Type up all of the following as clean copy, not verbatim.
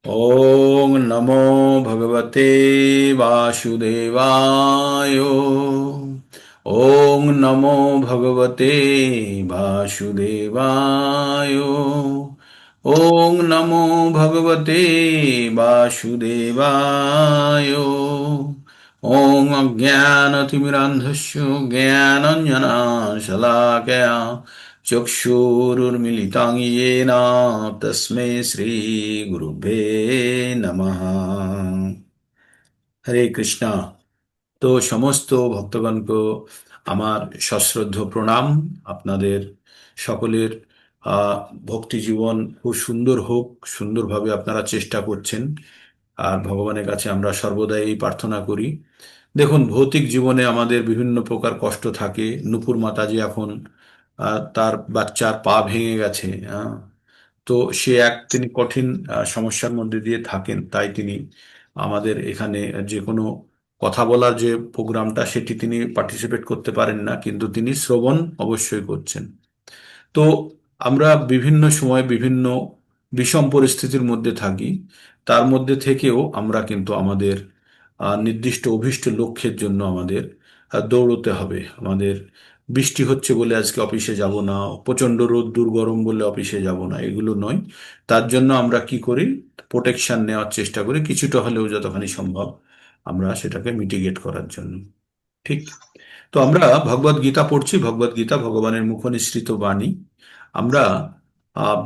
ॐ नमो भगवते वासुदेवाय। ॐ नमो भगवते वासुदेवाय। ॐ नमो भगवते वासुदेवाय। ॐ अज्ञानतिमिरान्धस्य ज्ञानाञ्जनशलाकया चक्षुरुर्मिलितं येन तस्मै श्रीगुरुभ्ये नमः। হরে কৃষ্ণা। তো সমস্ত ভক্তগণকে আমার সশ্রদ্ধ প্রণাম। আপনাদের সকলের আহ, ভক্তি জীবন খুব সুন্দর হোক, সুন্দরভাবে আপনারা চেষ্টা করছেন। আর ভগবানের কাছে আমরা সর্বদাই এই প্রার্থনা করি। দেখুন, ভৌতিক জীবনে আমাদের বিভিন্ন প্রকার কষ্ট থাকে। নুপুর মাতাজি এখন তার বাচ্চার পা ভেঙে গেছে। তো তিনি কঠিন সমস্যার মধ্যে দিয়ে থাকেন, তাই তিনি আমাদের এখানে যে কোনো কথা বলার যে প্রোগ্রামটা সেটি তিনি পার্টিসিপেট করতে পারেন না, কিন্তু তিনি শ্রবণ অবশ্যই করছেন। তো আমরা বিভিন্ন সময় বিভিন্ন বিষম পরিস্থিতির মধ্যে থাকি। তার মধ্যে থেকেও আমরা কিন্তু আমাদের নির্দিষ্ট অভীষ্ট লক্ষ্যের জন্য আমাদের দৌড়তে হবে। আমাদের বৃষ্টি হচ্ছে বলে আজকে অফিসে যাব না, প্রচণ্ড রোদ্দুর গরম বলে অফিসে যাব না, এগুলো নয়। তার জন্য আমরা কি করি? প্রোটেকশন নেওয়ার চেষ্টা করি, কিছুটা হলেও যতখানি সম্ভব আমরা সেটাকে মিটিগেট করার জন্য। ঠিক। তো আমরা ভগবদ গীতা পড়ছি। ভগবদ গীতা ভগবানের মুখনিসৃত বাণী। আমরা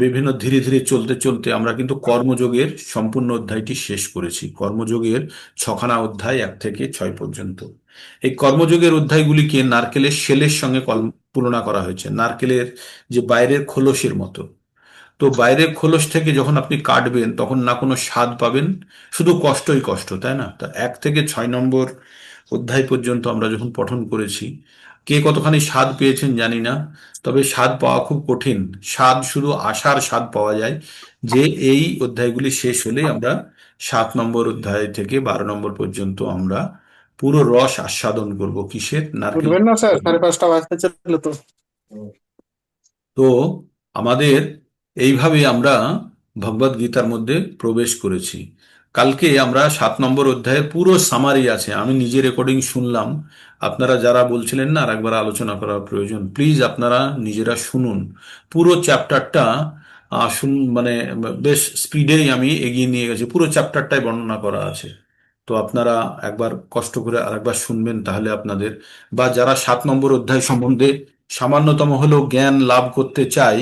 বিভিন্ন ধীরে ধীরে চলতে চলতে আমরা কিন্তু কর্মযোগের সম্পূর্ণ অধ্যায়টি শেষ করেছি। কর্মযোগের ছখানা অধ্যায় 1 থেকে 6 পর্যন্ত। এই কর্মযোগের অধ্যায়গুলিকে নারকেলের শেলের সঙ্গে তুলনা করা হয়েছে, নারকেলের যে বাইরের খোলসের মতো। তো বাইরের খোলস থেকে যখন আপনি কাটবেন তখন না কোনো স্বাদ পাবেন, শুধু কষ্টই কষ্ট, তাই না? তা 1 থেকে 6 নম্বর অধ্যায় পর্যন্ত আমরা যখন পঠন করেছি, কে কতখানি স্বাদ পেয়েছেন জানি না, তবে স্বাদ পাওয়া খুব কঠিন। স্বাদ শুধু আশার স্বাদ পাওয়া যায় যে এই অধ্যায়গুলি শেষ হলেই আমরা 7 নম্বর অধ্যায় থেকে 12 নম্বর পর্যন্ত আমরা পুরো রস আস্বাদন করব। কিসের? নারকেল। উঠবেন না স্যার, 5:30 বাজতে চললো তো। তো আমাদের এইভাবে আমরা ভগবদ গীতার মধ্যে প্রবেশ করেছি। কালকে আমরা 7 নম্বর অধ্যায়ের পুরো সামারি আছে, আমি নিজে রেকর্ডিং শুনলাম। আপনারা যারা বলছিলেন না আরেকবার আলোচনা করার প্রয়োজন, প্লিজ আপনারা নিজেরা শুনুন পুরো চ্যাপ্টারটা। শুন, মানে বেশ স্পিডেই আমি এগিয়ে নিয়ে গেছি, পুরো চ্যাপ্টারটাই বর্ণনা করা আছে। তো আপনারা একবার কষ্ট করে আরেকবার শুনবেন, তাহলে আপনাদের, বা যারা 7 নম্বর অধ্যায় সম্বন্ধে সামান্যতম হলেও জ্ঞান লাভ করতে চাই,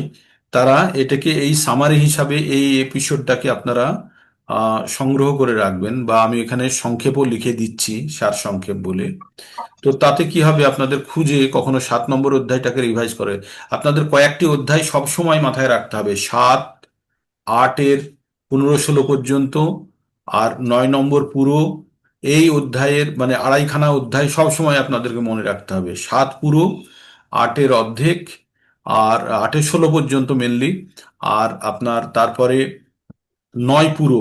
তারা এটাকে এই সামারি হিসাবে এই এপিসোডটাকে আপনারা সংগ্রহ করে রাখবেন, বা আমি এখানে সংক্ষেপও লিখে দিচ্ছি, সার সংক্ষেপ বলে। তো তাতে কি হবে, আপনাদের খুঁজে কখনো 7 নম্বর অধ্যায়টাকে রিভাইজ করে আপনাদের কয়েকটি অধ্যায় সব সময় মাথায় রাখতে হবে। 7, 8-এর 15-16 পর্যন্ত, আর 9 নম্বর পুরো। এই অধ্যায়ের মানে আড়াইখানা অধ্যায় সব সময় আপনাদেরকে মনে রাখতে হবে। 7 পুরো, 8-এর অর্ধেক, আর 8-এর 16 পর্যন্ত মেনলি, আর আপনার তারপরে 9 পুরো।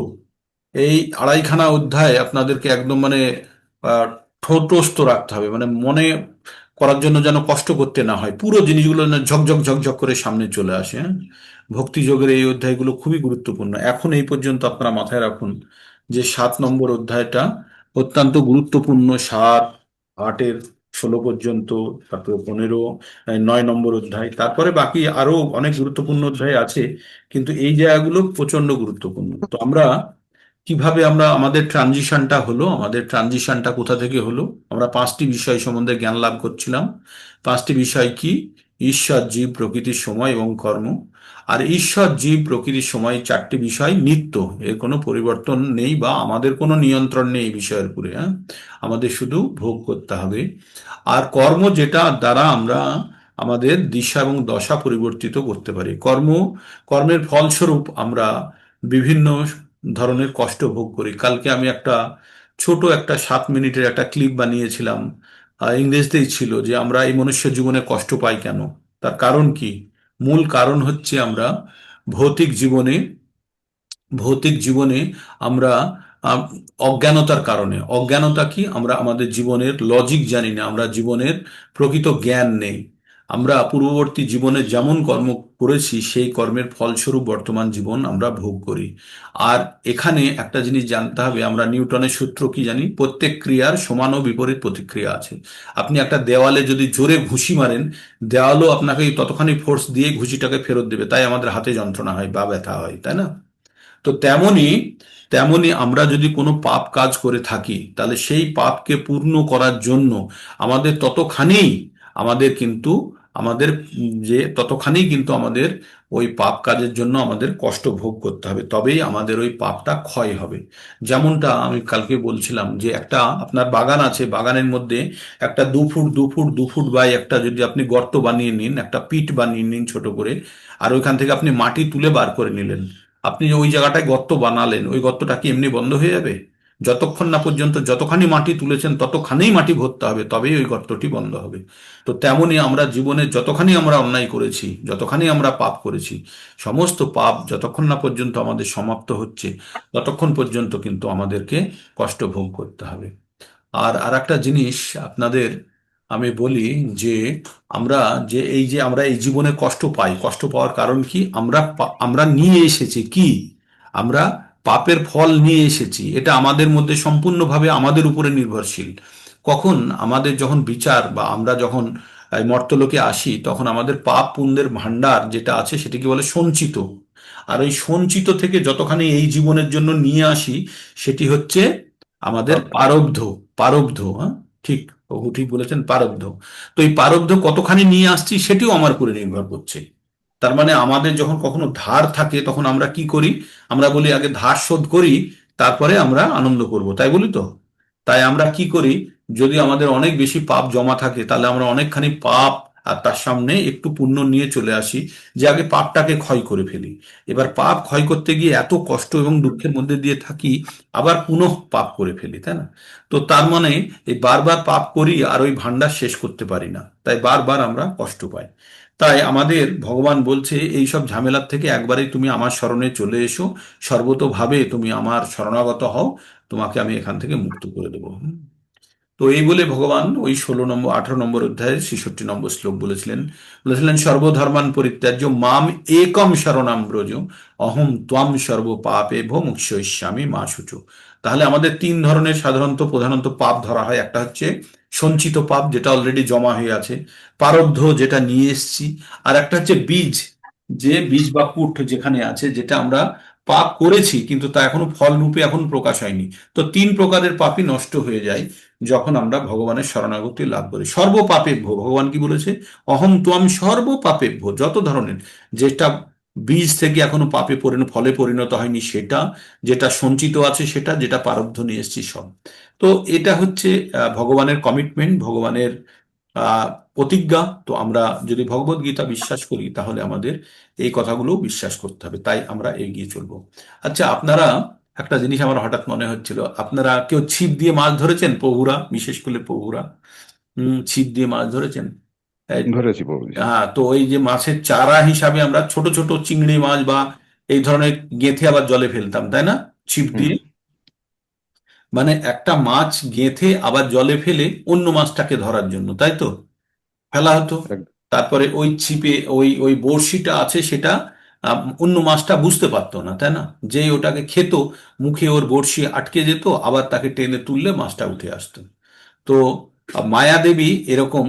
এই আড়াইখানা অধ্যায় আপনাদেরকে একদম মানে আহ, ঠোঁটস্থ রাখতে হবে, মানে মনে করার জন্য যেন কষ্ট করতে না হয়, পুরো জিনিসগুলো যেন ঝকঝক ঝকঝক করে সামনে চলে আসে। হ্যাঁ? ভক্তি যোগের এই অধ্যায়গুলো খুবই গুরুত্বপূর্ণ। এখন এই পর্যন্ত আপনারা মাথায় রাখুন যে 7 নম্বর অধ্যায়টা অত্যন্ত গুরুত্বপূর্ণ। 7, 8-এর 16 পর্যন্ত, তারপরে 15, 9 নম্বর অধ্যায়, তারপরে বাকি আরো অনেক গুরুত্বপূর্ণ অধ্যায় আছে, কিন্তু এই জায়গাগুলো প্রচন্ড গুরুত্বপূর্ণ। তো আমরা কিভাবে আমরা আমাদের ট্রানজিশনটা হলো, আমাদের ট্রানজিশনটা কোথা থেকে হলো? আমরা 5টি বিষয় সম্বন্ধে জ্ঞান লাভ করছিলাম। 5টি বিষয় কি? ঈশ্বর, জীব, প্রকৃতির, সময় এবং কর্ম। আর ঈশ্বর, জীব, প্রকৃতির, সময় 4টি বিষয় নিত্য, এর কোনো পরিবর্তন নেই, বা আমাদের কোনো নিয়ন্ত্রণ নেই এই বিষয়ের উপরে। হ্যাঁ, আমাদের শুধু ভোগ করতে হবে। আর কর্ম, যেটা দ্বারা আমরা আমাদের দিশা এবং দশা পরিবর্তিত করতে পারি। কর্মের ফলস্বরূপ আমরা বিভিন্ন ধরনের কষ্ট ভোগ করি। কালকে আমি ছোট একটা 7 মিনিটের একটা ক্লিপ বানিয়েছিলাম, ইংরেজিতেই ছিল, যে আমরা এই মনুষ্য জীবনে কষ্ট পাই কেন, তার কারণ কি? মূল কারণ হচ্ছে আমরা ভৌতিক জীবনে ভৌতিক জীবনে আমরা আহ, অজ্ঞানতার কারণে। অজ্ঞানতা কি? আমরা আমাদের জীবনের লজিক জানি না, আমরা জীবনের প্রকৃত জ্ঞান নেই। আমরা পূর্ববর্তী জীবনে যেমন কর্ম করেছি সেই কর্মের ফলস্বরূপ বর্তমান জীবন আমরা ভোগ করি। আর এখানে একটা জিনিস জানতে হবে, আমরা নিউটনের সূত্র কি জানি, প্রত্যেক ক্রিয়ার সমান ও বিপরীত প্রতিক্রিয়া আছে। আপনি একটা দেওয়ালে যদি জোরে ঘুষি মারেন, দেওয়ালও আপনাকে ততখানি ফোর্স দিয়ে ঘুষিটাকে ফেরত দেবে, তাই আমাদের হাতে যন্ত্রণা হয় বা ব্যথা হয়, তাই না? তো তেমনি তেমনি আমরা যদি কোনো পাপ কাজ করে থাকি, তাহলে সেই পাপকে পূর্ণ করার জন্য আমাদের ততখানি আমাদের কিন্তু আমাদের ততখানি কিন্তু আমাদের ওই পাপ কাজের জন্য আমাদের কষ্ট ভোগ করতে হবে, তবেই আমাদের ওই পাপটা ক্ষয় হবে। যেমনটা আমি কালকে বলছিলাম যে একটা আপনার বাগান আছে, বাগানের মধ্যে একটা 2 ফুট 2 ফুট 2 ফুট বাই একটা যদি আপনি গর্ত বানিয়ে নিন, একটা পিট বানিয়ে নিন ছোট করে, আর ওইখান থেকে আপনি মাটি তুলে বার করে নিলেন, আপনি যে ওই জায়গাটায় গর্ত বানালেন, ওই গর্তটা কি এমনি বন্ধ হয়ে যাবে? যতক্ষণ না পর্যন্ত যতখানি মাটি তুলেছেন ততখানেই মাটি ভরতে হবে, তবেই ওই গর্তটি বন্ধ হবে। তো তেমনি আমরা জীবনে যতখানি আমরা অন্যায় করেছি, যতখানি আমরা পাপ করেছি, সমস্ত পাপ যতক্ষণ না পর্যন্ত আমাদের সমাপ্ত হচ্ছে, ততক্ষণ পর্যন্ত কিন্তু আমাদেরকে কষ্ট ভোগ করতে হবে। আর আর একটা জিনিস আপনাদের আমি বলি যে আমরা আমরা এই জীবনে কষ্ট পাই, কষ্ট পাওয়ার কারণ কি? আমরা নিয়ে এসেছি কি? আমরা পাপের ফল নিয়ে এসেছি, এটা আমাদের মধ্যে সম্পূর্ণভাবে আমাদের উপরে নির্ভরশীল। কখন আমাদের যখন বিচার বা আমরা যখন এই মর্তলোকে আসি, তখন আমাদের পাপ পুণ্যের ভান্ডার যেটা আছে সেটাকে বলে সঞ্চিত। আর ওই সঞ্চিত থেকে যতখানি এই জীবনের জন্য নিয়ে আসি, সেটি হচ্ছে আমাদের প্রাপ্য। প্রারব্ধ। প্রারব্ধ, হ্যাঁ, ঠিক, ও ঠিক বলেছেন, প্রারব্ধ। তো এই প্রারব্ধ কতখানি নিয়ে আসছি সেটিও আমার উপরে নির্ভর করছে। তার মানে আমাদের যখন কখনো ধার থাকে, তখন আমরা কি করি? আমরা বলি আগে ধার শোধ করি, তারপরে আমরা আনন্দ করব, তাই বলি তো? তাই আমরা কি করি? যদি আমাদের অনেক বেশি পাপ জমা থাকে, তাহলে আমরা অনেকখানি পাপ আর তার সামনে একটু পুণ্য নিয়ে চলে আসি, যে আগে পাপটাকে ক্ষয় করে ফেলি। এবার পাপ ক্ষয় করতে গিয়ে এত কষ্ট এবং দুঃখের মধ্যে দিয়ে থাকি, আবার পুনঃ পাপ করে ফেলি, তাই না? তো তার মানে এই বারবার পাপ করি আর ওই ভান্ডার শেষ করতে পারি না, তাই বারবার আমরা কষ্ট পাই। তাই আমাদের ভগবান বলছে, এই সব ঝামেলার থেকে একবারেই তুমি আমার শরণে চলে এসো, সর্বতোভাবে তুমি আমার শরণাগত হও, তোমাকে আমি এখান থেকে মুক্ত করে দেবো। তো এই বলে ভগবান ওই 16 নম্বর 18 নম্বর অধ্যায়ের 66 নম্বর শ্লোক বলেছিলেন। বলেছিলেন, সর্বধর্মান পরিত্যাজ্য মাম একম শরণাম ব্রজ, অহম ত্বাম সর্ব পাপে ভো মুক্ষয়িষ্যামি মা শুচো। তাহলে আমাদের তিন ধরনের সাধারণত প্রধানত পাপ ধরা হয়। একটা হচ্ছে সঞ্চিত পাপ, যেটা অলরেডি জমা হয়ে আছে, প্রারব্ধ যেটা নিয়ে এসেছি, আর একটা হচ্ছে বীজ, যে বীজ বা কুট যেখানে আছে, যেটা আমরা পাপ করেছি কিন্তু তা এখনো ফল রূপে এখন প্রকাশ হয়নি। তো তিন প্রকারের পাপই নষ্ট হয়ে যায় যখন আমরা ভগবানের শরণাগতি লাভ করি। সর্বপাপেভ্য, ভগবান কি বলেছে? অহম ত্বম সর্বপাপেভ্য, যত ধরনের, যেটা বীজ থেকে এখনো ফলে পরিণত হয়নি সেটা, যেটা সঞ্চিত আছে সেটা, যেটা প্রারব্ধ নিয়ে এসেছি সব। তো এটা হচ্ছে ভগবানের কমিটমেন্ট, ভগবানের আহ প্রতিজ্ঞা। তো আমরা যদি ভগবত গীতা বিশ্বাস করি, তাহলে আমাদের এই কথাগুলো বিশ্বাস করতে হবে, তাই আমরা এগিয়ে চলবো। আচ্ছা, আপনারা, একটা জিনিস আমার হঠাৎ মনে হচ্ছিল, আপনারা কেউ ছিপ দিয়ে মাছ ধরেছেন? প্রভুরা, বিশেষ করে প্রভুরা ছিপ দিয়ে মাছ ধরেছেন? এই, ধরেছি বাবুজি। হ্যাঁ, তো ওই যে মাছের চারা হিসাবে আমরা ছোট ছোট চিংড়ি মাছ বা এই ধরনের গেঁথে আবার জলে ফেলতাম, তাই না? ছিপ হুম। দিয়ে, মানে একটা মাছ গেঁথে আবার জলে ফেলে অন্য মাছটাকে ধরার জন্য, তাই তো? ফেলা হতো। এক- তারপরে ওই ছিপে ওই ওই বড়শিটা আছে সেটা, অন্য মাছটা বুঝতে পারতো না, তাই না? যেই ওটাকে খেত, মুখে ওর বড়শি আটকে যেত, আবার তাকে টেনে তুললে মাছটা উঠে আসতো। তো মায়াদেবী এরকম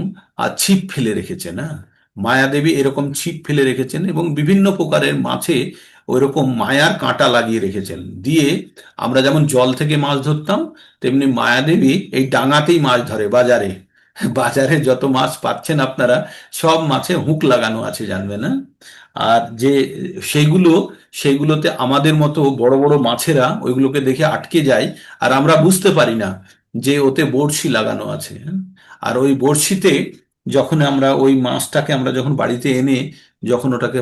ছিপ ফেলে রেখেছেন, হ্যাঁ, মায়াদেবী এরকম ছিপ ফেলে রেখেছেন, এবং বিভিন্ন প্রকারের মাছে ওইরকম মায়ার কাঁটা লাগিয়ে রেখেছেন। দিয়ে আমরা যেমন জল থেকে মাছ ধরতাম, তেমনি মায়াদেবী এই ডাঙাতেই মাছ ধরে বাজারে। বাজারে যত মাছ পাচ্ছেন আপনারা, সব মাছে হুক লাগানো আছে, জানবেন না? আর যে সেইগুলো সেইগুলোতে আমাদের মতো বড় বড় মাছেরা ওইগুলোকে দেখে আটকে যায়, আর আমরা বুঝতে পারি না যে ওতে বড়শি লাগানো আছে, হ্যাঁ? আর ওই বড়শিতে যখন আমরা ওই মাছটাকে আমরা যখন বাড়িতে এনে যখন ওটাকে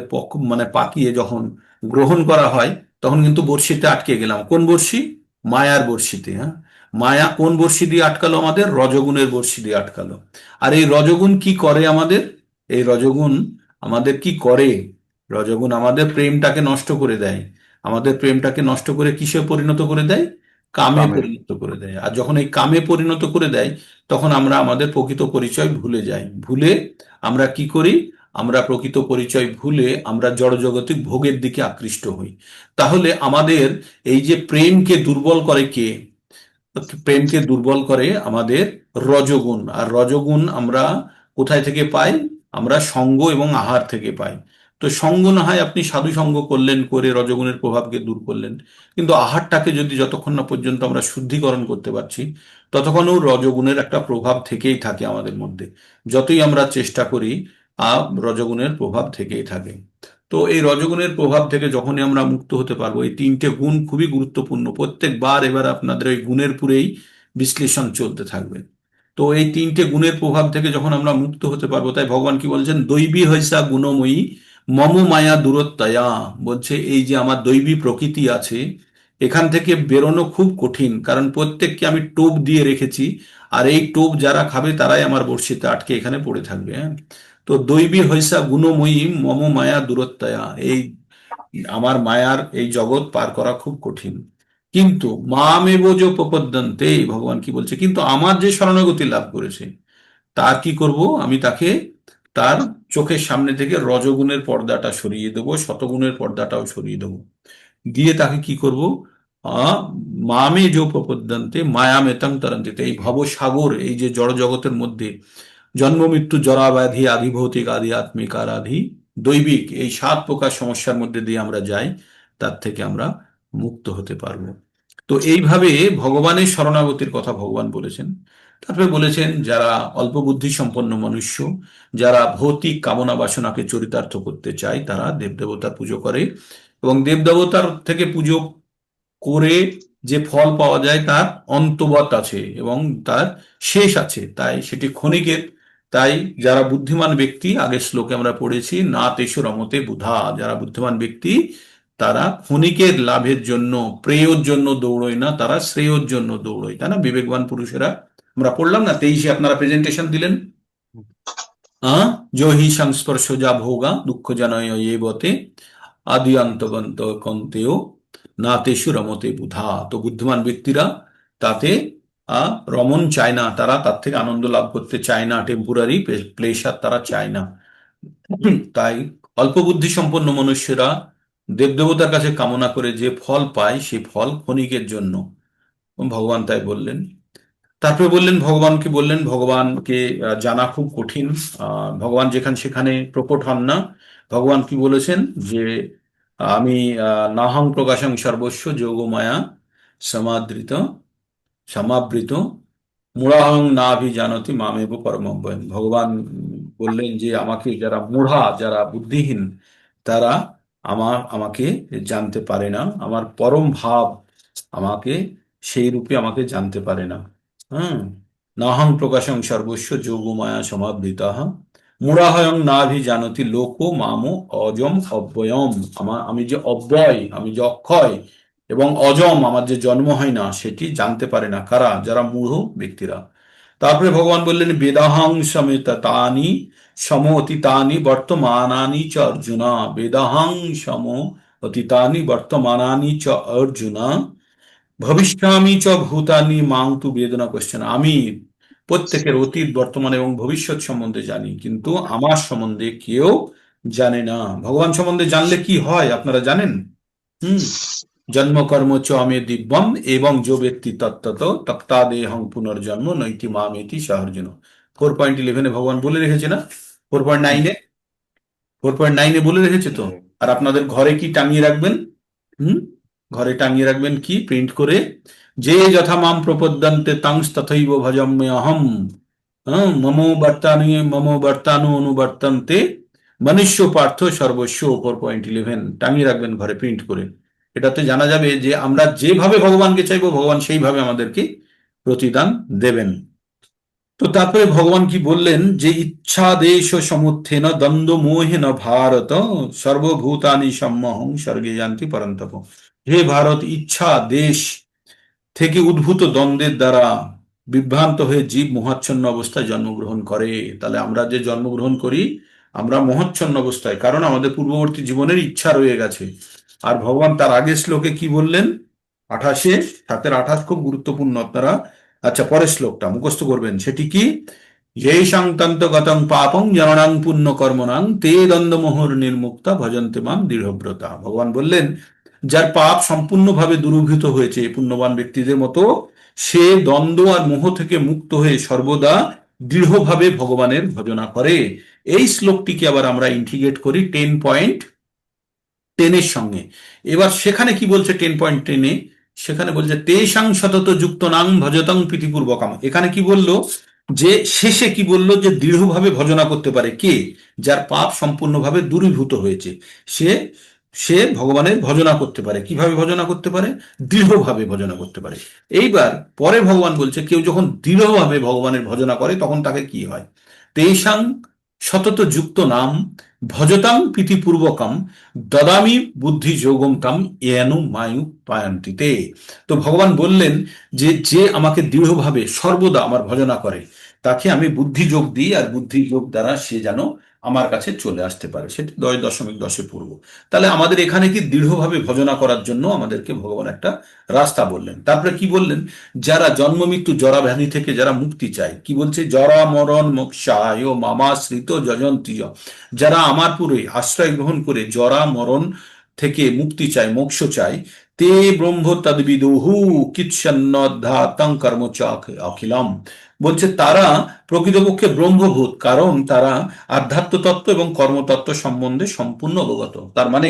মানে পাকিয়ে যখন গ্রহণ করা হয়, তখন কিন্তু বড়শিতে আটকে গেলাম। কোন বড়শি? মায়ার বড়শিতে, হ্যাঁ। মায়া কোন বড়শি দিয়ে আটকালো? আমাদের রজগুণের বড়শি দিয়ে আটকালো। আর এই রজগুণ কি করে আমাদের? এই রজগুণ আমাদের কি করে? রজগুণ আমাদের প্রেমটাকে নষ্ট করে দেয়। আমাদের প্রেমটাকে নষ্ট করে কিসে পরিণত করে দেয়? কামে কামে। পরিণত করে দেয়। আর যখন এই কামে পরিণত করে দেয়, তখন আমরা আমাদের প্রকৃত পরিচয় ভুলে যাই। ভুলে আমরা কি করি? আমরা প্রকৃত পরিচয় ভুলে আমরা জড়জাগতিক ভোগের দিকে আকৃষ্ট হই। তাহলে আমাদের এই যে প্রেমকে দুর্বল করে কে? প্রেমকে দুর্বল করে আমাদের রজগুণ। আর রজগুণ আমরা কোথায় থেকে পাই? আমরা সঙ্গ এবং আহার থেকে পাই। তো সঙ্গ না হয় আপনি সাধু সঙ্গ করলেন, করে রজগুণের প্রভাবকে দূর করলেন, কিন্তু আহারটাকে যদি যতক্ষণ না পর্যন্ত আমরা শুদ্ধিকরণ করতে পারছি, ততক্ষণও রজগুণের একটা প্রভাব থেকেই থাকে আমাদের মধ্যে। যতই আমরা চেষ্টা করি, রজগুণের প্রভাব থেকেই থাকে। তো এই রজগুণের প্রভাব থেকে যখনই আমরা মুক্ত হতে পারবো, এই তিনটে গুণ খুবই গুরুত্বপূর্ণ। প্রত্যেকবার এবার আপনাদের ওই গুণের পুরেই বিশ্লেষণ চলতে থাকবে। তো এই তিনটে গুণের প্রভাব থেকে যখন আমরা মুক্ত হতে পারবো, তাই ভগবান কি বলছেন? দৈবী হইসা গুণময়ী মম মায়া দূরত্বয়া। বলছে এই যে আমার দৈবী প্রকৃতি আছে, এখান থেকে বেরোনো খুব কঠিন, কারণ প্রত্যেককে আমি টোপ দিয়ে রেখেছি। আর এই টোপ যারা খাবে তারাই আমার বড়শিতে আটকে এখানে পড়ে থাকবে। হ্যাঁ, তো দৈবী হইসা গুণময়ী মম মায়া দূরত্বয়া, এই আমার মায়ার এই জগৎ পার করা খুব কঠিন। কিন্তু মামেব যে প্রপদ্যন্তে, ভগবান কি বলছে? কিন্তু আমার যে শরণাগতি লাভ করেছে, তার কি করব? আমি তাকে তার চোখের সামনে থেকে রজগুণের পর্দাটা সরিয়ে দেবো, শতগুণের পর্দাটাও সরিয়ে দেবো। দিয়ে তাকে কি করব? আহ মামে যে প্রপদ্যন্তে মায়ামেতং তরন্তিতে, এই ভবসাগর, এই যে জড় জগতের মধ্যে জন্ম মৃত্যু জরা ব্যাধি আদি ভৌতিক আদি আত্মিক আর আদি দৈবিক, এই 7 প্রকার সমস্যার মধ্যে দিয়ে আমরা যাই, তার থেকে আমরা মুক্ত হতে পারবো। তো এইভাবে ভগবানের শরণাগতির কথা ভগবান বলেছেন। তারপরে বলেছেন যারা অল্প বুদ্ধি সম্পন্ন মনুষ্য, যারা ভৌতিক কামনা বাসনাকে চরিতার্থ করতে চায়, তারা দেবদেবতার পুজো করে, এবং দেবদেবতার থেকে পুজো করে যে ফল পাওয়া যায় তার অন্তবৎ আছে এবং তার শেষ আছে, তাই সেটি ক্ষণিকের। তাই যারা বুদ্ধিমান ব্যক্তি, আগের শ্লোকে আমরা পড়েছি, না তেষু রমতে বুধা, যারা বুদ্ধিমান ব্যক্তি তারা ক্ষণিকের লাভের জন্য, প্রেয়র জন্য দৌড়য় না, তারা শ্রেয়র জন্য দৌড়য়, তাই না? বিবেকবান পুরুষেরা, আমরা পড়লাম না 23-এ, আপনারা প্রেজেন্টেশন দিলেন। আহ जो हि সংস্পর্শজা ভোগা দুঃখ জানয় এ বতে আদি অন্তগন্ত কন্তেও না তেষু রমতে বুধা। তো বুদ্ধিমান ব্যক্তিরা তাতে রমন চায় না, তারা তার থেকে আনন্দ লাভ করতে চায় না, টেম্পোরারি প্লেসার তারা চায় না। তাই অল্প বুদ্ধি সম্পন্ন মনুষ্যরা দেবদেবতার কাছে কামনা করে যে ফল পায়, সেই ফল ক্ষণিকের জন্য, ভগবান তাই বললেন। তারপরে বললেন, ভগবানকে বললেন, ভগবানকে জানা খুব কঠিন। ভগবান যেখানে সেখানে প্রকট হন না। ভগবান কি বলেছেন? যে আমি নাহং প্রকাশং সর্বস্ব যোগমায়া সমাদৃত সমাবৃত মূঢ়াহং নাভিজানতি মামেব পরমব্যয়ম। ভগবান বললেন যে আমাকে যারা মূঢ়া, যারা বুদ্ধিহীন, তারা আমাকে জানতে পারে না, আমার পরম ভাব আমাকে সেই রূপে আমাকে জানতে পারে না। হ্যাঁ, নাহং প্রকাশং সর্বস্ব যোগমায়া সমাবৃতঃ মূঢ়াহং নাভিজানতি লোকো মামো অজম অব্যয়ম। আমি যে অব্যয়, আমি যে অক্ষয় এবং অজম, আমার যে জন্ম হয় না, সেটি জানতে পারে না। কারা? যারা মূঢ় ব্যক্তিরা। তারপরে ভগবান বললেন বেদাহং সমেত তানি সম অতীতানি বর্তমানানি চ অর্জুনা। বেদাহং সম অতীতানি বর্তমানানি চ অর্জুনা ভবিষ্যামি চ ভূতানি মাং তু বেদনা কোশ্চেন। আমি প্রত্যেকের অতীত বর্তমান এবং ভবিষ্যৎ সম্বন্ধে জানি, কিন্তু আমার সম্বন্ধে কেউ জানে না। ভগবান সম্বন্ধে জানলে কি হয় আপনারা জানেন? হুম, জন্ম কর্ম চ মে দিব্যম এবং যে ব্যক্তি তত্ত্বত তক্তাদেহং পুনর্জন্ম নৈতি মামেতি সহর্জুন। 4.11 ভগবান বলে রেখেছে না? 4.9-এ, 4.9-এ বলে রেখেছে তো। হুম। আর আপনাদের ঘরে কি টাঙিয়ে রাখবেন? হুম, ঘরে টাঙিয়ে রাখবেন কি প্রিন্ট করে? যে যথা মাম প্রপদ্যন্তে তাং তথৈব ভজম্যে অহম। হ্যাঁ, মমো বর্তানু অনুবর্তন্তে মনুষ্য পার্থ সর্বস্ব। 4.11 টাঙিয়ে রাখবেন ঘরে প্রিন্ট করে। এটাতে জানা যাবে যে আমরা যেভাবে ভগবানকে চাইবো, ভগবান সেইভাবে আমাদেরকে প্রতিদান দেবেন। তো তারপরে ভগবান কি বললেন? যে ইচ্ছাদেশ সমুত্থেন দ্বন্দ্ব মোহেন ভারত সর্বভূতানি সম্মোহং স্বর্গে যান্তি পরন্তপ। হে ভারত, ইচ্ছা দেশ থেকে উদ্ভূত দ্বন্দ্বের দ্বারা বিভ্রান্ত হয়ে জীব মোহাচ্ছন্ন অবস্থায় জন্মগ্রহণ করে। তাহলে আমরা যে জন্মগ্রহণ করি, আমরা মোহাচ্ছন্ন অবস্থায়, কারণ আমাদের পূর্ববর্তী জীবনের ইচ্ছা রয়ে গেছে। আর ভগবান তার আগের শ্লোকে কি বললেন? 28-এ, 7-এর 28 খুব গুরুত্বপূর্ণ আপনারা। আচ্ছা, পরের শ্লোকটা মুখস্থ করবেন, সেটি কি? येषां तन्तगतं पापं জননাং পুণ্য কর্মণাং তে দ্বন্দ্বমোহর নির্মুক্তা ভজন্তে মাম দৃঢ়ব্রতা। ভগবান বললেন, যার পাপ সম্পূর্ণভাবে দূরীভূত হয়েছে পুণ্যবান ব্যক্তিদের মতো, সে দ্বন্দ্ব আর মোহ থেকে মুক্ত হয়ে সর্বদা দৃঢ়ভাবে ভগবানের ভজনা করে। এই শ্লোকটিকে আবার আমরা ইন্টিগ্রেট করি 10.10-এর সঙ্গে। এবার সেখানে কি বলছে 10.10-এ? সেখানে বলছে তেষাং সতত যুক্ত নাং ভজতং প্রীতিপূর্বকাম। এখানে কি বললো? যে শেষে কি বললো? যে দৃঢ়ভাবে ভজনা করতে পারে কে? যার পাপ সম্পূর্ণভাবে দূরীভূত হয়েছে, সে সে ভগবানের ভজনা করতে পারে। কিভাবে ভজনা করতে পারে? দৃঢ়ভাবে ভজনা করতে পারে। এইবার পরে ভগবান বলছে, কেউ যখন দৃঢ়ভাবে ভগবানের ভজনা করে তখন তাকে কি হয়? তেষাং সতত যুক্ত নাম ভজতাং প্রীতিপূর্বকম দদামি বুদ্ধি যোগম তাম এনু মায়ু পায়ন্তিতে। তো ভগবান বললেন যে যে আমাকে দৃঢ়ভাবে সর্বদা আমার ভজনা করে, তাকে আমি বুদ্ধি যোগ দিই, আর বুদ্ধি যোগ দ্বারা সে যেন আমার কাছে চলে আসতে পারে। সেটি 10.10-এ পূর্ব। তাহলে আমাদের এখানে কি দৃঢ়ভাবে ভজনা করার জন্য আমাদেরকে ভগবান একটা রাস্তা বললেন। তারপরে কি বললেন? যারা জন্ম মৃত্যু জরা ব্যাধি থেকে যারা মুক্তি চায়, কি বলছে? জরা মরণ মোক্ষায় মামাশ্রিত যজন্তি। যারা আমার পুরে আশ্রয় গ্রহণ করে জরা মরণ থেকে মুক্তি চায়, মোক্ষ চায়, তে ব্রহ্ম তদ্বিদুহু কিচ্ছন্নধাতং কর্ম চ অখিলম। বলছে তারা প্রকৃতপক্ষে ব্রহ্মভূত, কারণ তারা আধ্যাত্ম তত্ত্ব এবং কর্মতত্ত্ব সম্বন্ধে সম্পূর্ণ অবগত। তার মানে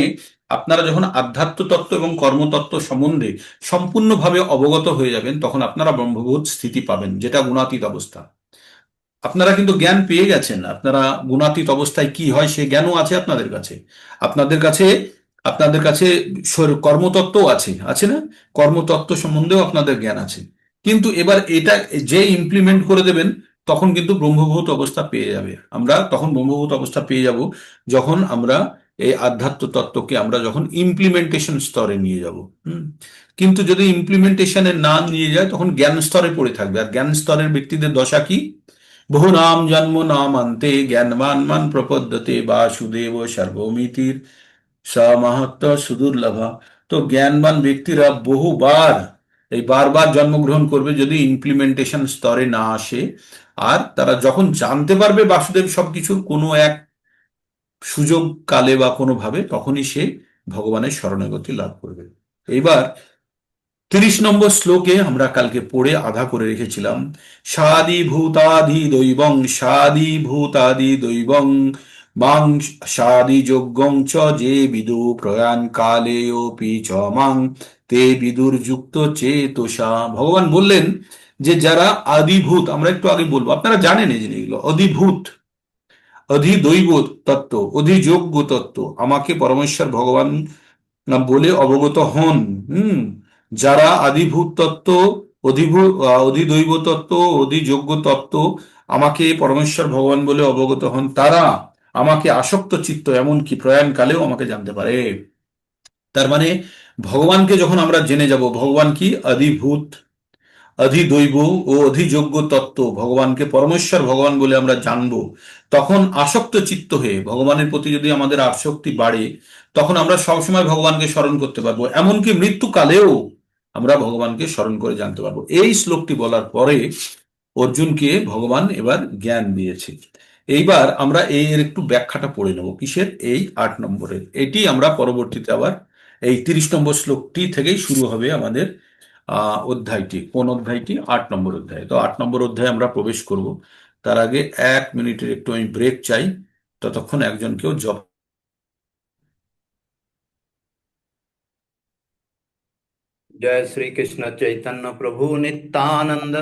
আপনারা যখন আধ্যাত্ম তত্ত্ব এবং কর্মতত্ত্ব সম্বন্ধে সম্পূর্ণভাবে অবগত হয়ে যাবেন, তখন আপনারা ব্রহ্মভূত স্থিতি পাবেন, যেটা গুণাতীত অবস্থা। আপনারা কিন্তু জ্ঞান পেয়ে গেছেন, আপনারা গুণাতীত অবস্থায় কি হয় সে জ্ঞানও আছে আপনাদের কাছে। আপনাদের কাছে আপনাদের কাছে কর্মতত্ত্ব আছে, আছে না? কর্মতত্ত্ব সম্বন্ধেও আপনাদের জ্ঞান আছে। কিন্তু এবার এটা যে ইমপ্লিমেন্ট করে দেবেন, তখন কিন্তু ব্রহ্মভূত অবস্থা পেয়ে যাবে। আমরা তখন ব্রহ্মভূত অবস্থা পেয়ে যাব যখন আমরা এই আধ্যাত্ম তত্ত্বকে আমরা যখন ইমপ্লিমেন্টেশন স্তরে নিয়ে যাব। কিন্তু যদি ইমপ্লিমেন্টেশনে না নিয়ে যায়, তখন জ্ঞান স্তরে পড়ে থাকবে। আর জ্ঞান স্তরের ব্যক্তিদের দশা কি? বহু নাম জন্ম নামান্তে জ্ঞানবান মান প্রপদ্যতে বাসুদেব সর্বমিতির স মাহাত্ম সুদুর্লভা। তো জ্ঞানবান ব্যক্তিরা বহুবার, এই বারবার জন্মগ্রহণ করবে যদি ইমপ্লিমেন্টেশন স্তরে না আসে। আর তারা যখন জানতে পারবে বাসুদেব সবকিছুর কোনো এক সুযোগ কালে বা কোনোভাবে, তখনই সে ভগবানের শরণাগতি লাভ করবে। এইবার 30 নম্বর শ্লোকে আমরা কালকে পড়ে আধা করে রেখেছিলাম, সাদি ভূতাদি দৈবং সাদি ভূতাদি দৈবং মাং সাদি যজ্ঞং চ যে বিদু প্রয়াণ কালেয়োপি চ মাং তে বিদুর যুক্ত চেতসা। ভগবান বললেন যে যারা আদিভূত, আমরা একটু আগে বলবো, আপনারা জানেন এই জিনিসগুলো, অধিভূত, অধিদৈব তত্ত্ব, অধিযোগ্য তত্ত্ব, আমাকে পরমেশ্বর ভগবান না বলে অবগত হন। হুম। যারা আদিভূত তত্ত্ব, অধিদৈব তত্ত্ব, অধিযোগ্য তত্ত্ব, আমাকে পরমেশ্বর ভগবান বলে অবগত হন, তারা আমাকে আসক্ত চিত্ত এমনকি প্রয়াণকালেও আমাকে জানতে পারে। তার মানে ভগবানকে যখন আমরা জেনে যাব, ভগবান কি? আদিভূত, অধিদৈব ও অধিযোগ্য তত্ত্ব, ভগবানকে পরমেশ্বর ভগবান বলে আমরা জানবো, তখন আসক্ত চিত্ত হয়ে ভগবানের প্রতি যদি আমাদের আসক্তি বাড়ে, তখন আমরা সবসময় ভগবানকে স্মরণ করতে পারবো, এমনকি মৃত্যুকালেও আমরা ভগবানকে স্মরণ করে জানতে পারবো। এই শ্লোকটি বলার পরে অর্জুনকে ভগবান এবার জ্ঞান দিয়েছে। এইবার আমরা এর একটু ব্যাখ্যাটা পড়ে নেব। কিসের? এই 8 নম্বরের। এটি আমরা পরবর্তীতে আবার এই 30 নম্বর শ্লোকটি থেকেই শুরু হবে আমাদের অধ্যায়টি। কোন অধ্যায়টি? 8 নম্বর অধ্যায়। তো 8 নম্বর অধ্যায়ে আমরা প্রবেশ করব। তার আগে 1 মিনিটের একটু আমি ব্রেক চাই, ততক্ষণ একজন কেউ জব। जय श्री कृष्ण चैतन्य प्रभु नित्यानंद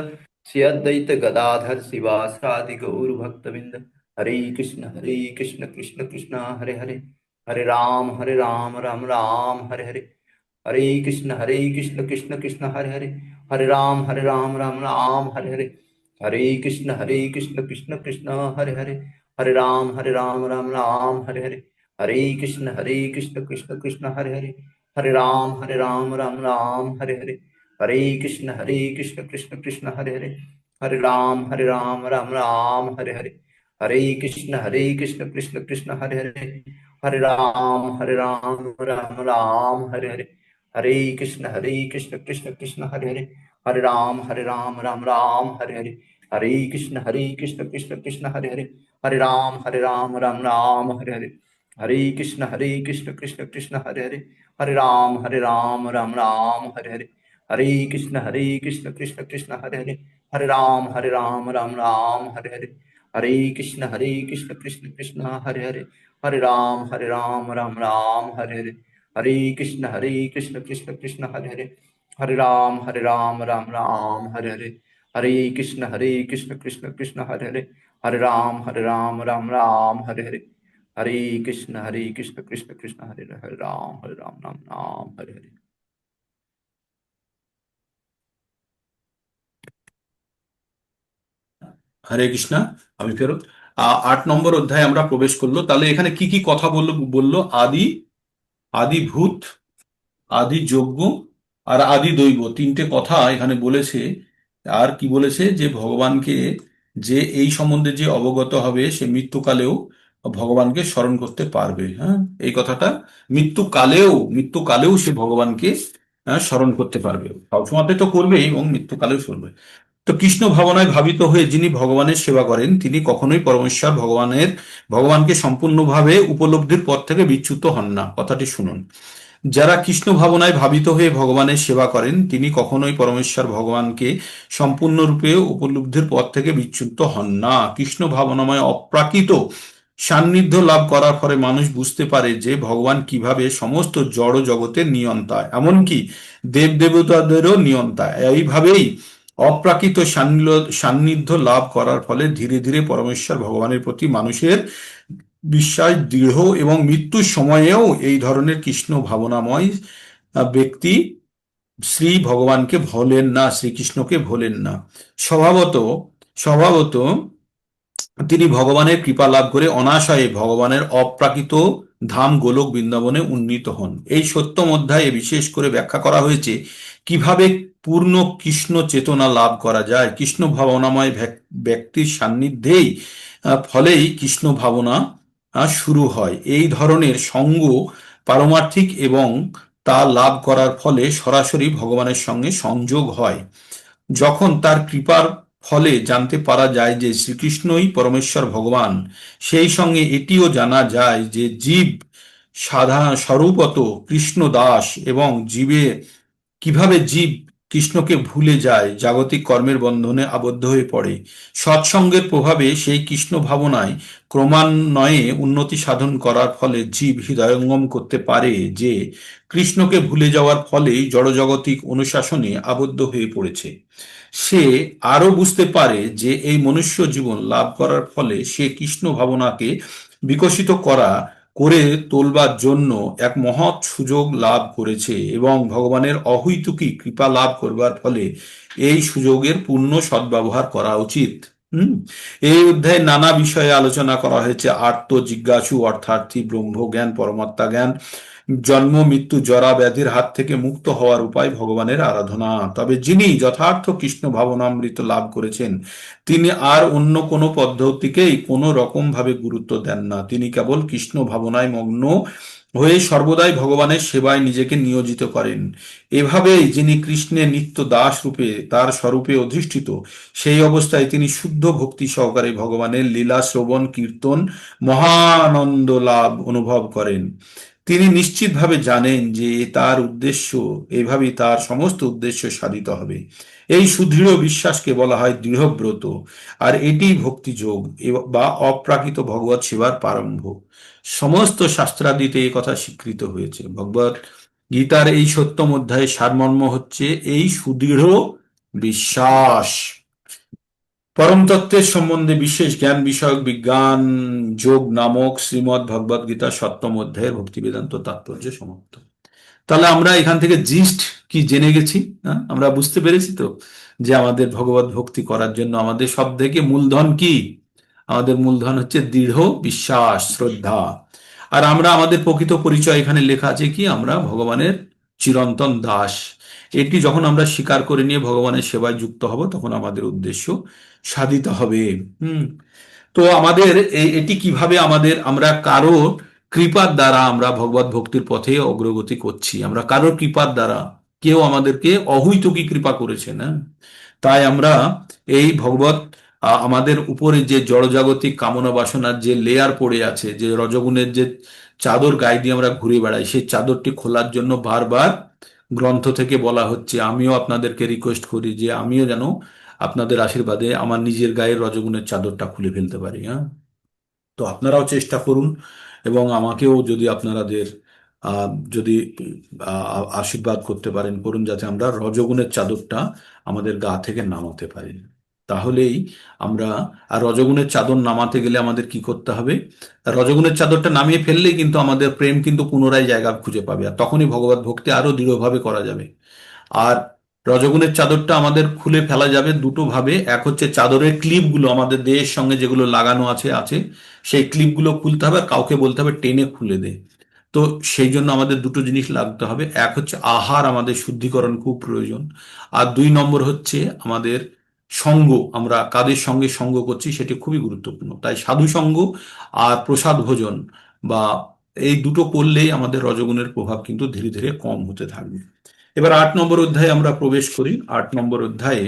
श्री अद्वैत गदाधर शिवासादि गौर भक्तविंद। हरे कृष्ण कृष्ण कृष्ण हरे हरे, हरे राम राम राम हरे हरे। हरे कृष्ण कृष्ण कृष्ण हरे हरे, हरे राम राम राम हरे हरे। हरे कृष्ण कृष्ण कृष्ण हरे हरे, हरे राम राम राम हरे हरे। हरे कृष्ण कृष्ण कृष्ण हरे हरे, हरे राम राम राम हरे हरे। हरे कृष्ण कृष्ण कृष्ण हरे हरे, हरे राम राम राम हरे हरे। हरे कृष्ण कृष्ण कृष्ण हरे हरे, हरे राम राम राम हरे हरे। हरे कृष्ण कृष्ण कृष्ण हरे हरे, हरे राम राम राम हरे हरे, हरे कृष्ण कृष्ण हरे हरे, हरे राम राम राम हरे हरे, हरे कृष्ण कृष्ण हरे हरे, हरे राम राम राम हरे हरे, हरे कृष्ण कृष्ण हरे हरे, हरे राम राम राम हरे हरे, हरे कृष्ण कृष्ण हरे हरे, हरे राम राम राम हरे हरे, हरे कृष्ण कृष्ण हरे हरे, हरे राम राम राम हरे हरे, हरे कृष्ण कृष्ण हरे हरे, हरे राम राम राम हरे हरे, हरे कृष्ण कृष्ण हरे हरे, हरे राम राम राम हरे हरे। হরে কৃষ্ণা। আমি ফেরত 8 নম্বর অধ্যায়ে আমরা প্রবেশ করলো। তাহলে এখানে কি কি কথা বললো বললো? আদি, আদি ভূত, আদি যজ্ঞ আর আদি দৈব, তিনটে কথা এখানে বলেছে। আর কি বলেছে? যে ভগবানকে, যে এই সম্বন্ধে যে অবগত হবে সে মৃত্যুকালেও ভগবানকে স্মরণ করতে পারবে। হ্যাঁ, এই কথাটা, মৃত্যুকালেও সে ভগবানকে স্মরণ করতে পারবে। সবসময় তো করবেই, এবং মৃত্যুকালেও করবে। তো কৃষ্ণ ভাবনায় ভাবিত হয়ে যিনি ভগবানের সেবা করেন তিনি কখনোই পরমেশ্বর ভগবানকে সম্পূর্ণভাবে উপলব্ধির পথ থেকে বিচ্যুত হন না। কথাটি শুনুন। যারা কৃষ্ণ ভাবনায় ভাবিত হয়ে ভগবানের সেবা করেন তিনি কখনোই পরমেশ্বর ভগবানকে সম্পূর্ণরূপে উপলব্ধির পথ থেকে বিচ্যুত হন না। কৃষ্ণ ভাবনাময় অপ্রাকৃত সান্নিধ্য লাভ করার ফলে মানুষ বুঝতে পারে যে ভগবান কিভাবে সমস্ত জড় জগতের নিয়ন্তা, এমনকি দেবদেবতাদেরও নিয়ন্তা। এইভাবেই অপ্রাকৃত সান্নিধ্য লাভ করার ফলে ধীরে ধীরে পরমেশ্বর ভগবানের প্রতি মানুষের বিশ্বাস দৃঢ়, এবং মৃত্যুর সময়েও এই ধরনের কৃষ্ণ ভাবনাময় ব্যক্তি শ্রী ভগবানকে ভোলেন না, শ্রীকৃষ্ণকে ভোলেন না। স্বভাবত স্বভাবত তিনি ভগবানের কৃপা লাভ করে অনাশয়ে ভগবানের অপ্রাকৃত ধাম গোলক বৃন্দাবনে উন্নীত হন। এই সত্যম অধ্যায়ে বিশেষ করে ব্যাখ্যা করা হয়েছে কিভাবে পূর্ণ কৃষ্ণ চেতনা লাভ করা যায়। কৃষ্ণ ভাবনাময় ব্যক্তির সান্নিধ্যেই ফলেই কৃষ্ণ ভাবনা শুরু হয়। এই ধরনের সঙ্গ পারমার্থিক, এবং তা লাভ করার ফলে সরাসরি ভগবানের সঙ্গে সংযোগ হয়। যখন তার কৃপার ফলে জানতে পারা যায় যে শ্রীকৃষ্ণই পরমেশ্বর ভগবান, সেই সঙ্গে এটিও জানা যায় যে জীব স্বরূপত কৃষ্ণ দাস, এবং কিভাবে জীব কৃষ্ণকে ভুলে যায়, জাগতিক কর্মের বন্ধনে আবদ্ধ হয়ে পড়ে। সৎসঙ্গের প্রভাবে সেই কৃষ্ণ ভাবনায় ক্রমান্বয়ে উন্নতি সাধন করার ফলে জীব হৃদয়ঙ্গম করতে পারে যে কৃষ্ণকে ভুলে যাওয়ার ফলেই জড়জগতিক অনুশাসনে আবদ্ধ হয়ে পড়েছে। সে আরো বুঝতে পারে যে এই মনুষ্য জীবন লাভ করার ফলে সে কৃষ্ণ ভাবনাকে বিকশিত করে তোলবার জন্য এক মহৎ সুযোগ লাভ করেছে, এবং ভগবানের অহৈতুকী কৃপা লাভ করবার ফলে এই সুযোগের পূর্ণ সদ্ব্যবহার করা উচিত। এই অধ্যায়ে নানা বিষয়ে আলোচনা করা হয়েছে। আর্ত জিজ্ঞাসু অর্থার্থী, ব্রহ্মজ্ঞান, পরমাত্মা জ্ঞান, জন্ম মৃত্যু জরা ব্যাধির হাত থেকে মুক্ত হওয়ার উপায়, ভগবানের আরাধনা। তবে যিনি যথার্থ কৃষ্ণ ভাবনামৃত লাভ করেছেন তিনি আর অন্য কোনো পদ্ধতিকেই কোনো রকম ভাবে গুরুত্ব দেন না। তিনি কেবল কৃষ্ণ ভাবনায় মগ্ন হয়ে সর্বদাই ভগবানের সেবায় নিজেকে নিয়োজিত করেন। এভাবেই যিনি কৃষ্ণের নিত্য দাস রূপে তার স্বরূপে অধিষ্ঠিত, সেই অবস্থায় তিনি শুদ্ধ ভক্তি সহকারে ভগবানের লীলা শ্রবণ কীর্তন মহানন্দ লাভ অনুভব করেন। তিনি নিশ্চিতভাবে জানেন যে তার উদ্দেশ্য, এভাবেই তার সমস্ত উদ্দেশ্য সাধিত হবে। এই সুদৃঢ় বিশ্বাসকে বলা হয় দৃঢ়ব্রত, আর এটি ভক্তিযোগ বা অপ্রাকৃত ভগবত সেবার প্রারম্ভ। সমস্ত শাস্ত্রাদিতে এই কথা স্বীকৃত হয়েছে। ভগবত গীতার এই সত্যম অধ্যায়ের সারমর্ম হচ্ছে এই সুদৃঢ় বিশ্বাস। পরম তত্ত্বের সম্বন্ধে বিশেষ জ্ঞান বিষয়ক বিজ্ঞান যোগ নামক শ্রীমদ্ ভগবদ গীতার সপ্তম অধ্যায়ের ভক্তি বেদান্ত তাৎপর্য সমাপ্ত। তাহলে আমরা এখান থেকে জিস্ট কি জেনে গেছি? আমরা বুঝতে পেরেছি তো যে আমাদের ভগবত ভক্তি করার জন্য আমাদের সব থেকে মূলধন কি? আমাদের মূলধন হচ্ছে দৃঢ় বিশ্বাস, শ্রদ্ধা। আর আমরা আমাদের প্রকৃত পরিচয় এখানে লেখা আছে কি? আমরা ভগবানের চিরন্তন দাস। এটি যখন আমরা স্বীকার করে নিয়ে ভগবানের সেবায় যুক্ত হব তখন আমাদের উদ্দেশ্য সাধিত হবে। তো আমাদের এটি কিভাবে আমরা কৃপার দ্বারা আমরা ভগবত ভক্তির পথে অগ্রগতি করছি, আমরা কারোর কৃপার দ্বারা। কেউ আমাদেরকে অহৈতুকী কৃপা করেছে না, তাই আমরা এই ভগবত আমাদের উপরে যে জড়জাগতিক কামনা বাসনার যে লেয়ার পড়ে আছে, যে রজগুণের যে চাদর গায়ে দিয়ে আমরা ঘুরে বেড়াই, সেই চাদরটি খোলার জন্য বারবার গ্রন্থ থেকে বলা হচ্ছে। আমিও আপনাদেরকে রিকোয়েস্ট করি যে আমিও যেন আপনাদের আশীর্বাদে আমার নিজের গায়ের রজগুণের চাদরটা খুলে ফেলতে পারি। হ্যাঁ, তো আপনারাও চেষ্টা করুন, এবং আমাকেও যদি আপনাদের যদি আশীর্বাদ করতে পারেন, করুন, যাতে আমরা রজগুণের চাদরটা আমাদের গা থেকে নামাতে পারি। তাহলেই আমরা, আর রজগুণের চাদর নামাতে গেলে আমাদের কি করতে হবে? রজগুণের চাদরটা নামিয়ে ফেললেই কিন্তু আমাদের প্রেম কিন্তু পুনরায় জায়গা খুঁজে পাবে, আর তখনই ভগবত ভক্তি আরো দৃঢ়ভাবে করা যাবে। আর রজগুণের চাদরটা আমাদের খুলে ফেলা যাবে দুটো ভাবে। এক হচ্ছে চাদরের ক্লিপগুলো আমাদের দেহের সঙ্গে যেগুলো লাগানো আছে আছে সেই ক্লিপগুলো খুলতে হবে, আর কাউকে বলতে হবে টেনে খুলে দে। তো সেই জন্য আমাদের দুটো জিনিস লাগতে হবে। এক হচ্ছে আহার, আমাদের শুদ্ধিকরণ খুব প্রয়োজন। আর দুই নম্বর হচ্ছে আমাদের সঙ্গ, আমরা কাদের সঙ্গে সঙ্গ করছি সেটি খুবই গুরুত্বপূর্ণ। তাই সাধু সঙ্গ আর প্রসাদ ভোজন বা এই দুটো করলেই আমাদের রজগুণের প্রভাব কিন্তু ধীরে ধীরে কম হতে থাকবে। এবার 8 নম্বর অধ্যায়ে আমরা প্রবেশ করি। 8 নম্বর অধ্যায়ে,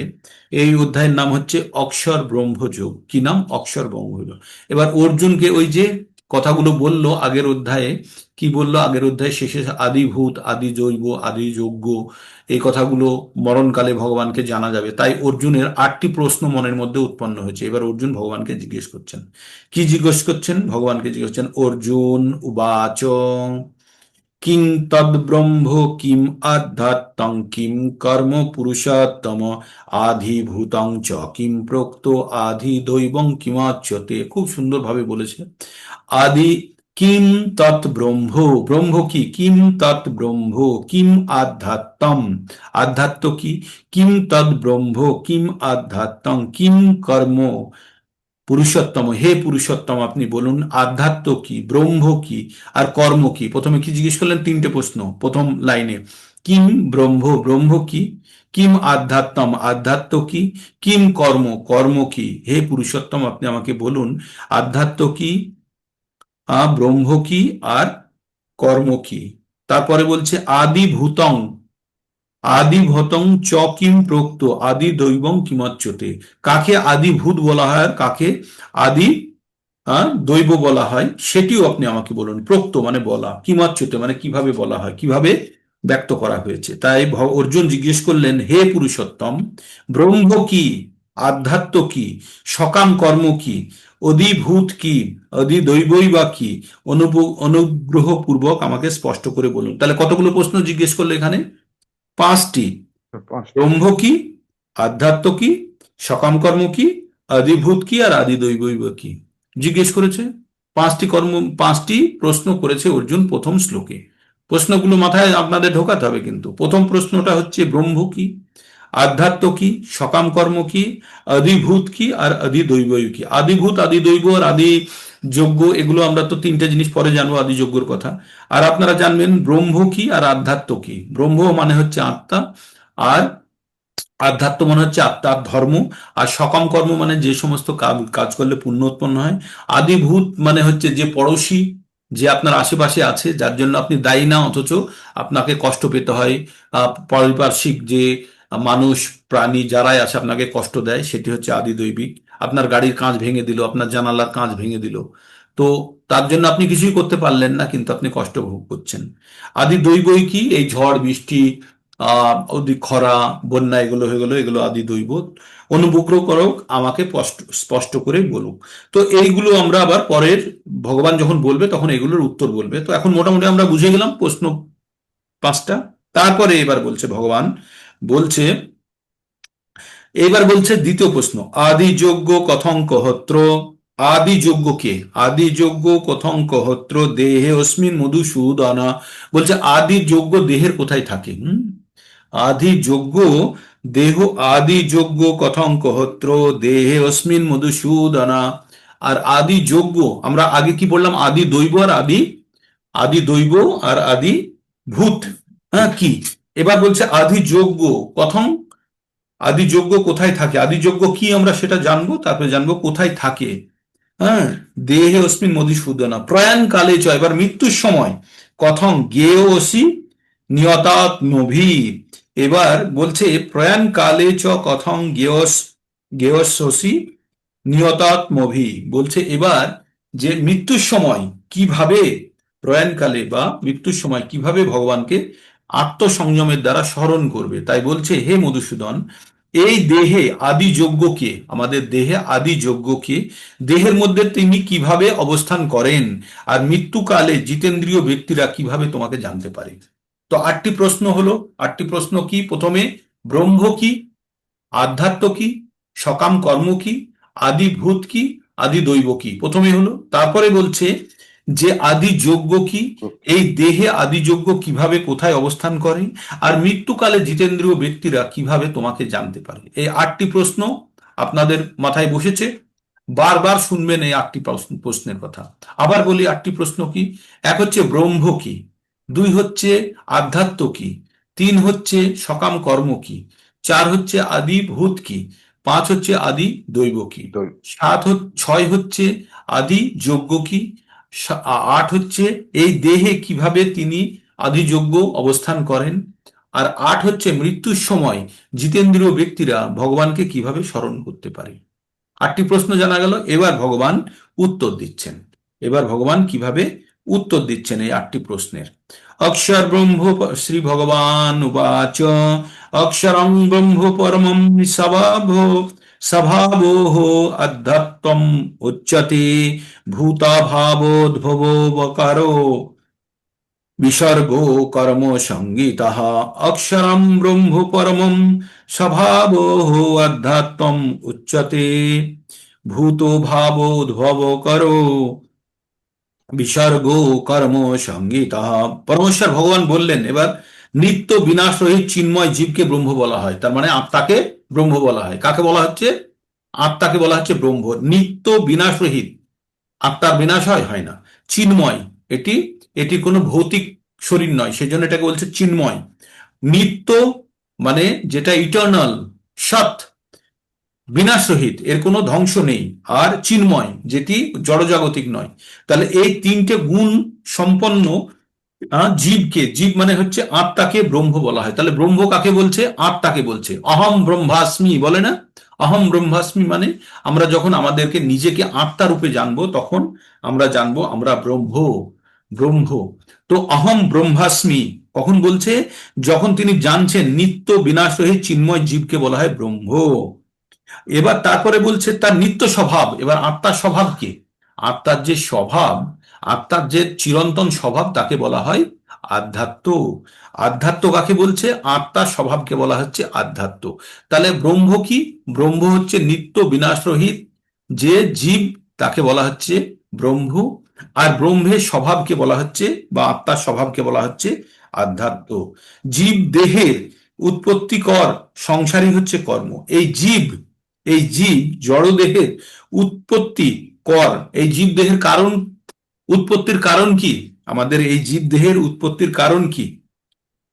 এই অধ্যায়ের নাম হচ্ছে অক্ষর ব্রহ্মযোগ। কি নাম? অক্ষর ব্রহ্মযোগ। এবার অর্জুনকে ওই যে কথাগুলো বললো আগের অধ্যায়ে, কি বললো আগের অধ্যায়ে শেষে? আদিভূত, আদি জৈব, আদি যজ্ঞ, এই কথাগুলো মরণকালে ভগবানকে জানা যাবে। তাই অর্জুনের 8টি প্রশ্ন মনের মধ্যে উৎপন্ন হয়েছে। এবার অর্জুন ভগবানকে জিজ্ঞেস করছেন। কি জিজ্ঞেস করছেন? ভগবানকে জিজ্ঞেস করছেন, অর্জুন উবাচ কিং তদ্ব্রহ্ম কিম আধ্যাত্মং কিম কর্ম পুরুষোত্তম আধিভূতং চ কিম প্রোক্ত আধি দৈবং কিমাচ্যতে। খুব সুন্দরভাবে বলেছে। আদি কিম তৎ ব্রহ্ম, ব্রহ্ম কি? কিম তৎ ব্রহ্ম কিম আধ্যাত্মম, আধ্যাত্ম কি? কিম তৎ ব্রহ্ম কিম আধ্যাত্মং কিম কর্ম পুরুষোত্তম, হে পুরুষোত্তম আপনি বলুন আধ্যাত্ম কি, ব্রহ্ম কি, আর কর্ম কি। প্রথমে কি জিজ্ঞেস করলেন? 3টে প্রশ্ন প্রথম লাইনে। কিম ব্রহ্ম, ব্রহ্ম কি? কিম আধ্যাত্মম, আধ্যাত্ম কি? কিম কর্ম, কর্ম কি? হে পুরুষোত্তম আপনি আমাকে বলুন আধ্যাত্ম কি, ব্রহ্ম কি, আর কর্ম কি। তারপরে বলছে আদি ভূতং, আদি ভূতং চ কিম প্রোক্ত আদি দৈবং কিমাচ্যতে। কাকে আদিভূত বলা হয় আর কাকে আদি দৈব বলা হয় সেটিও আপনি আমাকে বলুন। প্রোক্ত মানে বলা, কিমাচ্যতে মানে কিভাবে বলা হয়, কিভাবে ব্যক্ত করা হয়েছে। তাই অর্জুন জিজ্ঞেস করলেন, হে পুরুষোত্তম, ব্রহ্ম কি, আধ্যাত্ম কি, সকাম কর্ম কি, অধিভূত কি, অধিদৈবই বা কি, অনুগ্রহ পূর্বক আমাকে স্পষ্ট করে বলুন। তাহলে কতগুলো প্রশ্ন জিজ্ঞেস করলো এখানে? 5টি। পাঁচটা। ব্রহ্ম কি, আধ্যাত্ম কি, সকাম কর্ম কি, আদিভূত কি, আর আদি দৈবৈব কি জিজ্ঞেস করেছে। 5টি প্রশ্ন করেছে অর্জুন প্রথম শ্লোকে। প্রশ্নগুলো মাথায় আপনাদের ঢোকাতে হবে কিন্তু। প্রথম প্রশ্নটা হচ্ছে ব্রহ্ম কি, আধ্যাত্ম কি, সকাম কর্ম কি, আদিভূত কি, আর আদি দৈবই কি। আদিভূত, আদি দৈব আর আদি যজ্ঞ, এগুলো আমরা তো 3টে জিনিস পরে জানবো আদি যজ্ঞর কথা। আর আপনারা জানবেন ব্রহ্ম কি আর আধ্যাত্ম কি। ব্রহ্ম মানে হচ্ছে আত্মা, আর আধ্যাত্ম মনে হচ্ছে আত্মার ধর্ম, আর সকাম কর্ম মানে যে সমস্ত কাজ করলে পুণ্য উৎপন্ন হয়। আদিভূত মানে হচ্ছে যে পড়োশী, যে আপনার আশেপাশে আছে, যার জন্য আপনি দায়ী না অথচ আপনাকে কষ্ট পেতে হয়। পারিপার্শ্বিক যে মানুষ, প্রাণী যারাই আছে আপনাকে কষ্ট দেয়, সেটি হচ্ছে আদি দৈবিক। আপনার গাড়ির কাঁচ ভেঙে দিল, আপনার জানালার কাঁচ ভেঙে দিল, তো তার জন্য আপনি কিছুই করতে পারলেন না, কিন্তু আপনি কষ্ট ভোগ করছেন। আদি দৈবই কি? এই ঝড় বৃষ্টি, ওদিক খরা, বন্যা, এগুলো হয়ে গেল, এগুলো আদি দৈব। অনুগ্রহ করুক আমাকে স্পষ্ট করে বলুক। তো এইগুলো আমরা আবার পরের ভগবান যখন বলবে তখন এগুলোর উত্তর বলবে। তো এখন মোটামুটি আমরা বুঝে গেলাম প্রশ্ন 5টা। তারপরে এবার বলছে ভগবান, বলছে এবার বলছে দ্বিতীয় প্রশ্ন, আদি যজ্ঞ কথং কহত্র। আদি যজ্ঞ কে? আদি যজ্ঞ কথং কহত্র দেহে অস্মিন মধুসূদনা। বলছে আদি যজ্ঞ দেহের কোথায় থাকে? আদি যজ্ঞ দেহ, আদি যজ্ঞ কথং কহত্র দেহে অস্মিন মধুসূদনা। আর আদি যজ্ঞ আমরা আগে কি বললাম? আদি দৈব আর আদি, আদি দৈব আর আদি ভূত। হ্যাঁ, কি? এবার বলছে আদি যজ্ঞ কথং, আদি যজ্ঞ কোথায় থাকে, আদি যজ্ঞ কি আমরা সেটা জানবো, তারপরে জানবো কোথায় থাকে। হ্যাঁ, দেহে অস্মিন মধুসূদন প্রয়াণ কালে চ, এবার মৃত্যুর সময় কথং জ্ঞেয়সি নিয়তাৎ নভি। এবার বলছে প্রয়াণ কালে চ কথং জ্ঞেয়সি নিয়তাত্মভি, বলছে এবার যে মৃত্যুর সময় কিভাবে, প্রয়াণকালে বা মৃত্যুর সময় কিভাবে ভগবানকে আত্মসংযমের দ্বারা স্মরণ করবে। তাই বলছে হে মধুসূদন, এই দেহে আদি যজ্ঞকে, আমাদের দেহে আদি যজ্ঞকে, দেহের মধ্যে তিনি কিভাবে অবস্থান করেন, আর মৃত্যুকালে জিতেন্দ্রীয় ব্যক্তিরা কিভাবে তোমাকে জানতে পারে। তো 8টি প্রশ্ন হলো। 8টি প্রশ্ন কি? প্রথমে ব্রহ্ম কি, আধ্যাত্ম কি, সকাম কর্ম কি, আদি ভূত কি, আদি দৈব কি, প্রথমে হলো। তারপরে বলছে যে আদি যজ্ঞ কি, এই দেহে আদি যজ্ঞ কিভাবে কোথায় অবস্থান করে, আর মৃত্যুকালে জিতেন্দ্রীয় ব্যক্তিরা কিভাবে তোমাকে জানতে পারে। এই 8টি প্রশ্ন আপনাদের মাথায় বসেছে, বারবার শুনবেন এই 8টি প্রশ্নের কথা। আবার বলি 8টি প্রশ্ন কি। এক হচ্ছে ব্রহ্ম কি, 2 হচ্ছে আধ্যাত্ম কি, 3 হচ্ছে সকাম কর্ম কি, 4 হচ্ছে আদি ভূত কি, 5 হচ্ছে আদি দৈব কি, 6 হচ্ছে আদি যজ্ঞ কি, 8 হচ্ছে এই দেহে কিভাবে তিনি আদি যজ্ঞ অবস্থান করেন, আর 8 হচ্ছে মৃত্যুর সময় জিতেন্দ্রীয় ব্যক্তিরা ভগবানকে কিভাবে স্মরণ করতে পারে। 8টি প্রশ্ন জানা গেল। এবার ভগবান উত্তর দিচ্ছেন। এবার ভগবান কিভাবে উত্তর দিচ্ছেন এই 8টি প্রশ্নের। অক্ষর ব্রহ্ম শ্রী ভগবান উবাচ অক্ষরং ব্রহ্ম পরমং স্বভাবো অধ্যাত্মম উচ্যতে ভূতাভাবোদ্ভবকারো বিসর্গো কর্ম সংগীতঃ। অক্ষরম ব্রহ্ম পরমম স্বভাবোঃ অধ্যাত্মম উচ্যতে ভূতো ভাবোদ্ভব করো বিসর্গ কর্ম সংগীতঃ। পরমেশ্বর ভগবান বললেন, এবার নিত্য বিনাশ রহিত চিন্ময় জীবকে ব্রহ্ম বলা হয়, তার মানে আত্মাকে ব্রহ্ম বলা হয়। কাকে বলা হচ্ছে? আত্মাকে বলা হচ্ছে ব্রহ্ম। নিত্য বিনাশ রহিত, আত্মার বিনাশ হয়? হয় না। চিন্ময়, এটি এটি কোনো ভৌতিক শরীর নয়, সেজন্য এটাকে বলছে চিন্ময়। নিত্য মানে যেটা ইটার্নাল, সৎ, বিনাশরহিত, এর কোনো ধ্বংস নেই। আর চিন্ময় যেটি জড়জাগতিক নয়। তাহলে এই 3টে গুণ সম্পন্ন জীবকে, জীব মানে হচ্ছে আত্মাকে ব্রহ্ম বলা হয়। তাহলে ব্রহ্ম কাকে বলছে? আত্মাকে বলছে। অহম ব্রহ্মাস্মি বলে না? অহম ব্রহ্মাস্মি মানে আমরা যখন আমাদেরকে নিজেকে আত্মা রূপে জানবো, তখন আমরা জানবো আমরা ব্রহ্ম। ব্রহ্ম। তো অহম ব্রহ্মাস্মি কখন বলছে? যখন তিনি জানছেন নিত্য বিনাশ রহিত চিন্ময় জীবকে বলা হয় ব্রহ্ম। এবার তারপরে বলছে তার নিত্য স্বভাব। এবার আত্মার স্বভাব কি? আত্মার যে স্বভাব, আত্মার যে চিরন্তন স্বভাব, তাকে বলা হয় আধ্যাত্ম। আধ্যাত্ম কাকে বলছে? আত্মার স্বভাবকে বলা হচ্ছে আধ্যাত্ম। তাহলে ব্রহ্ম কি? ব্রহ্ম হচ্ছে নিত্য বিনাশ রহিত যে জীব, তাকে বলা হচ্ছে ব্রহ্ম। আর ব্রহ্মের স্বভাবকে বলা হচ্ছে, বা আত্মার স্বভাবকে বলা হচ্ছে আধ্যাত্ম। জীব দেহের উৎপত্তিকর সংসারই হচ্ছে কর্ম। এই জীব জড়দেহের উৎপত্তি কর, এই জীব দেহের কারণ, উৎপত্তির কারণ কি? আমাদের এই জীব দেহের উৎপত্তির কারণ কি?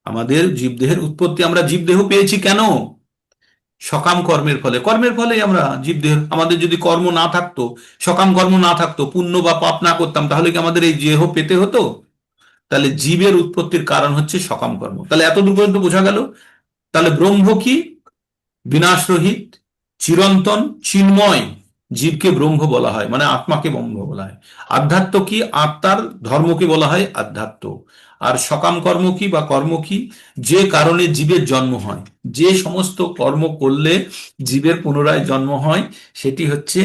আমাদের জীব দেহের উৎপত্তি, আমরা জীব দেহ পেয়েছি কেন? সকাম কর্মের ফলে। কর্মের ফলে আমরা জীব দেহ, আমাদের যদি কর্ম না থাকতো, সকাম কর্ম না থাকতো, পুণ্য বা পাপ না করতাম, তাহলে কি আমাদের এই দেহ পেতে হতো? তাহলে জীবের উৎপত্তির কারণ হচ্ছে সকাম কর্ম। তাহলে এতদূর পর্যন্ত বোঝা গেল। তাহলে ব্রহ্ম কি? বিনাশ রহিত, চিরন্তন, চিন্ময় জীবকে ব্রহ্ম বলা হয়, মানে আত্মাকে ব্রহ্ম বলা হয়। আধ্যাত্ম কি? আত্মার ধর্মকে বলা হয় আধ্যাত্ম। আর সকাম কর্ম কি বা কর্ম কি? যে কারণে জীবের জন্ম হয়, যে সমস্ত কর্ম করলে জীবের পুনরায় জন্ম হয়, সেটি হচ্ছে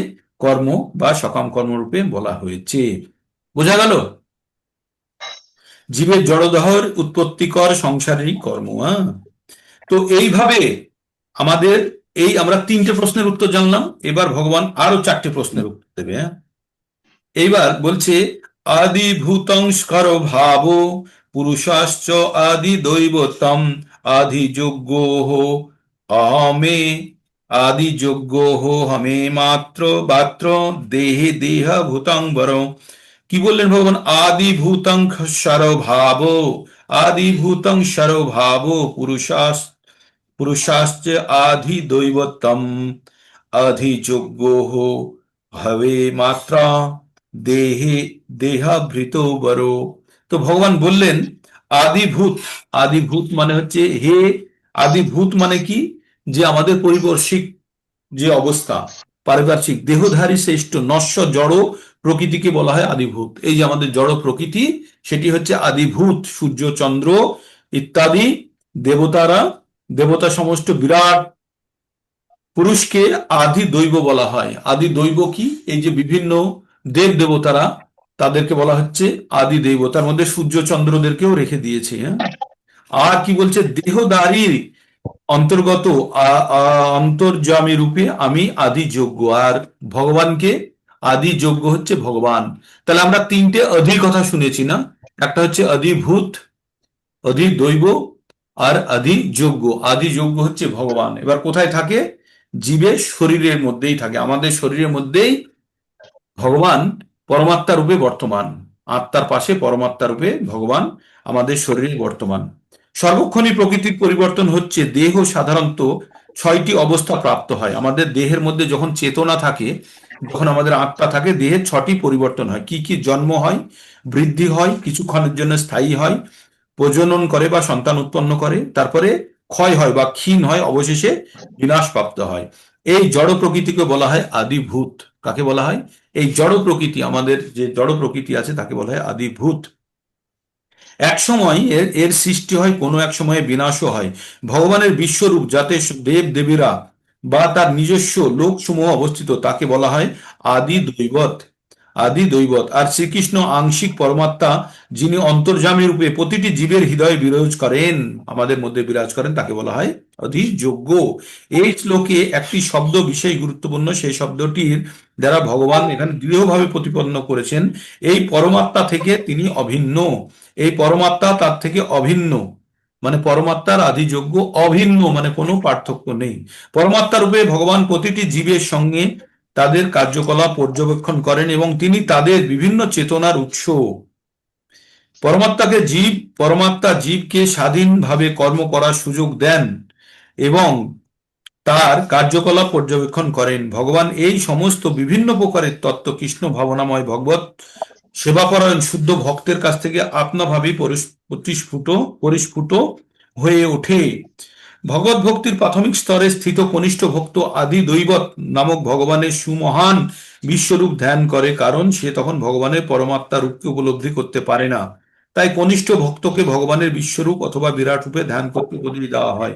কর্ম বা সকাম কর্ম রূপে বলা হয়েছে। বোঝা গেল? জীবের জড়দেহের উৎপত্তিকর সংসারেরই কর্ম। তো এইভাবে আমাদের এই আমরা 3টে প্রশ্নের উত্তর জানলাম। এবার ভগবান আরো 4টে প্রশ্নের উত্তর দেবে। এইবার বলছে আদিভূতং স্কর ভাব পুরুষাশ্চ আদি দৈবতম আদি যজ্ঞ অহমে আদি যজ্ঞ হমে মাত্র বাত্র দেহে দেহ ভূতং বর। কি বললেন ভগবান? আদিভূতং স্বরভাব, আদিভূতং স্বরভাব পুরুষাশ্চ আধি দৈবতম আধিযোগ্য ভবে মাত্রা দেহে দেহাভৃত বরো। তো ভগবান বললেন আদিভূত। আদিভূত মানে হচ্ছে হে আদিভূত মানে কি, যে আমাদের পারিপার্শ্বিক যে অবস্থা, পারিপার্শ্বিক দেহধারী শ্রেষ্ঠ নশ্বর জড় প্রকৃতিকে বলা হয় আদিভূত। এই যে আমাদের জড় প্রকৃতি, সেটি হচ্ছে আদিভূত। সূর্য চন্দ্র ইত্যাদি দেবতারা, দেবতা সমস্ত বিরাট পুরুষকে আদি দৈব বলা হয়। আদি দৈব কি, এই যে বিভিন্ন দেব দেবতারা, তাদেরকে বলা হচ্ছে আদি দৈব। তার মধ্যে সূর্য চন্দ্রদেরকেও রেখে দিয়েছে। হ্যাঁ, আর কি বলছে, দেহদারী অন্তর্গত অন্তর্যামী রূপে আমি আদি যোগ্য। আর ভগবানকে আদি যোগ্য হচ্ছে ভগবান। তাহলে আমরা তিনটে অধি কথা শুনেছি না, একটা হচ্ছে অধিভূত, অধি দৈব, আর আদি যোগ্য। আদি যোগ্য হচ্ছে ভগবান। এবার কোথায় থাকে, জীবের শরীরের মধ্যেই থাকে, আমাদের শরীরের মধ্যেই ভগবান পরমাত্মা রূপে বর্তমান। আত্মার পাশে পরমাত্মা রূপে ভগবান আমাদের শরীরে বর্তমান। সর্বক্ষণই প্রকৃতির পরিবর্তন হচ্ছে। দেহ সাধারণত 6টি অবস্থা প্রাপ্ত হয়। আমাদের দেহের মধ্যে যখন চেতনা থাকে, যখন আমাদের আত্মা থাকে, দেহের 6টি পরিবর্তন হয়। কি কি? জন্ম হয়, বৃদ্ধি হয়, কিছুক্ষণের জন্য স্থায়ী হয়, প্রজনন করে বা সন্তান উৎপন্ন করে, তারপরে ক্ষয় হয় বা ক্ষীণ হয়, অবশেষে বিনাশ প্রাপ্ত হয়। এই জড় প্রকৃতিকে বলা হয় আদিভূত। কাকে বলা হয়? এই জড় প্রকৃতি, আমাদের যে জড় প্রকৃতি আছে তাকে বলা হয় আদিভূত। এক সময় এর এর সৃষ্টি হয়, কোনো এক সময়ে বিনাশও হয়। ভগবানের বিশ্বরূপ যাতে দেব দেবীরা বা তার নিজস্ব লোকসমূহ অবস্থিত, তাকে বলা হয় আদি দৈবত। আদি দৈবত। আর শ্রীকৃষ্ণ আংশিক পরমাত্মা, যিনি অন্তর্যামী রূপে প্রতিটি জীবের হৃদয়ে বিরাজ করেন, আমাদের মধ্যে বিরাজ করেন, তাকে বলা হয় অধিযোগ্য। এই শ্লোকে একটি শব্দ বিশেষ গুরুত্বপূর্ণ। সেই শব্দটির দ্বারা ভগবান এখানে দৃঢ়ভাবে প্রতিপন্ন করেছেন এই পরমাত্মা থেকে তিনি অভিন্ন। এই পরমাত্মা তার থেকে অভিন্ন, মানে পরমাত্মার আদিযোগ্য, অভিন্ন মানে কোনো পার্থক্য নেই। পরমাত্মা রূপে ভগবান প্রতিটি জীবের সঙ্গে তাদের কার্যকলাপ পর্যবেক্ষণ করেন এবং তিনি তাদের বিভিন্ন চেতনার উৎস। পরমাত্মা জীবকে স্বাধীনভাবে কর্ম করার সুযোগ দেন এবং তার কার্যকলাপ পর্যবেক্ষণ করেন। ভগবান এই সমস্ত বিভিন্ন প্রকারের তত্ত্ব কৃষ্ণ ভাবনাময় ভগবত সেবাপরায়ণ শুদ্ধ ভক্তের কাছ থেকে আপনাভাবে পরিস্ফুট হয়ে ওঠে। ভগবত ভক্তির প্রাথমিক স্তরে স্থিত কনিষ্ঠ ভক্ত আদি দৈবত নামক ভগবানের সুমহান বিশ্বরূপ ধ্যান করে, কারণ সে তখন ভগবানের পরমাত্মা রূপকে উপলব্ধি করতে পারে না। তাই কনিষ্ঠ ভক্তকে ভগবানের বিশ্বরূপ অথবা বিরাট রূপে ধ্যান করতে উপদেশ দেওয়া হয়।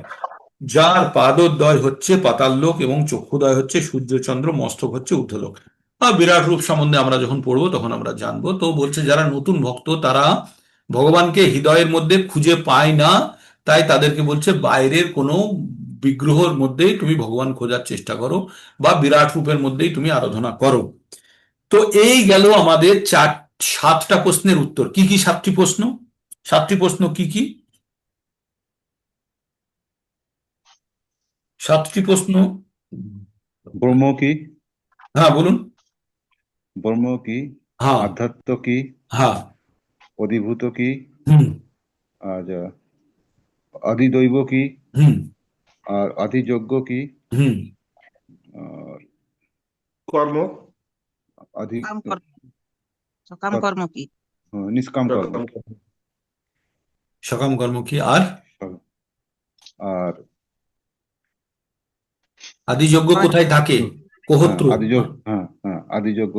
যার পাদোদয় হচ্ছে পাতাল লোক এবং চক্ষুদয় হচ্ছে সূর্যচন্দ্র, মস্তক হচ্ছে ঊর্ধ্বলোক। আর বিরাট রূপ সম্বন্ধে আমরা যখন পড়বো তখন আমরা জানবো। তো বলছে যারা নতুন ভক্ত তারা ভগবানকে হৃদয়ের মধ্যে খুঁজে পায় না, তাই তাদেরকে বলছে বাইরের কোনো বিগ্রহের মধ্যেই তুমি ভগবান খোঁজার চেষ্টা করো বা বিরাট রূপের মধ্যেই তুমি আরাধনা করো। তো এই গেল আমাদের 7টা প্রশ্নের উত্তর। কি কি 7টি প্রশ্ন? 7টি প্রশ্ন কি কি? 7টি প্রশ্ন। ব্রহ্ম কি? হ্যাঁ বলুন। ব্রহ্ম কি? হ্যাঁ। আধ্যাত্ম কি? হ্যাঁ। অধিভূত কি? হুম। আর আদিদৈব কি? হুম। আর আদিযোগ্য কি? হুম। আর কর্ম, আদি কাম কর্ম, সকাম কর্ম কি? নিষ্কাম কর্ম। সকাম কর্ম কি? আর আর আদিযজ্ঞ কোথায় থাকে? কোহত্র। আদিযোগ্য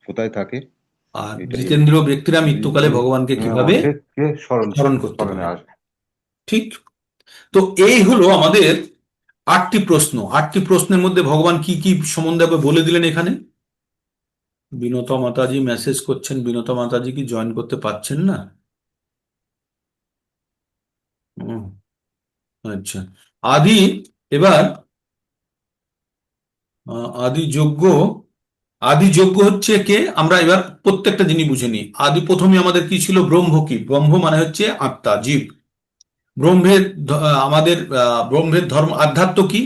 কোথায় থাকে? আর এটাই জিতেন্দ্র ব্যক্তিরা মৃত্যুকালে ভগবানকে কিভাবে কে স্মরণ করতে স্মরণে পারে? আসে। ঠিক। তো এই হলো আমাদের 8টি প্রশ্ন। 8টি প্রশ্নের মধ্যে ভগবান কি কি সম্বন্ধে বলে দিলেন এখানে। বিনতা মাতাজি মেসেজ করছেন, বিনতা মাতাজি কি জয়েন করতে পারছেন না? হুম, আচ্ছা। আদি, এবার আদিযজ্ঞ। আদিযজ্ঞ হচ্ছে কে, আমরা এবার প্রত্যেকটা জিনিস বুঝে নিই। প্রথমে আমাদের কি ছিল? ব্রহ্ম কি? ব্রহ্ম মানে হচ্ছে আত্মা, জীব। আমাদের ব্রহ্মের ধর্ম। আধ্যাত্ম কি?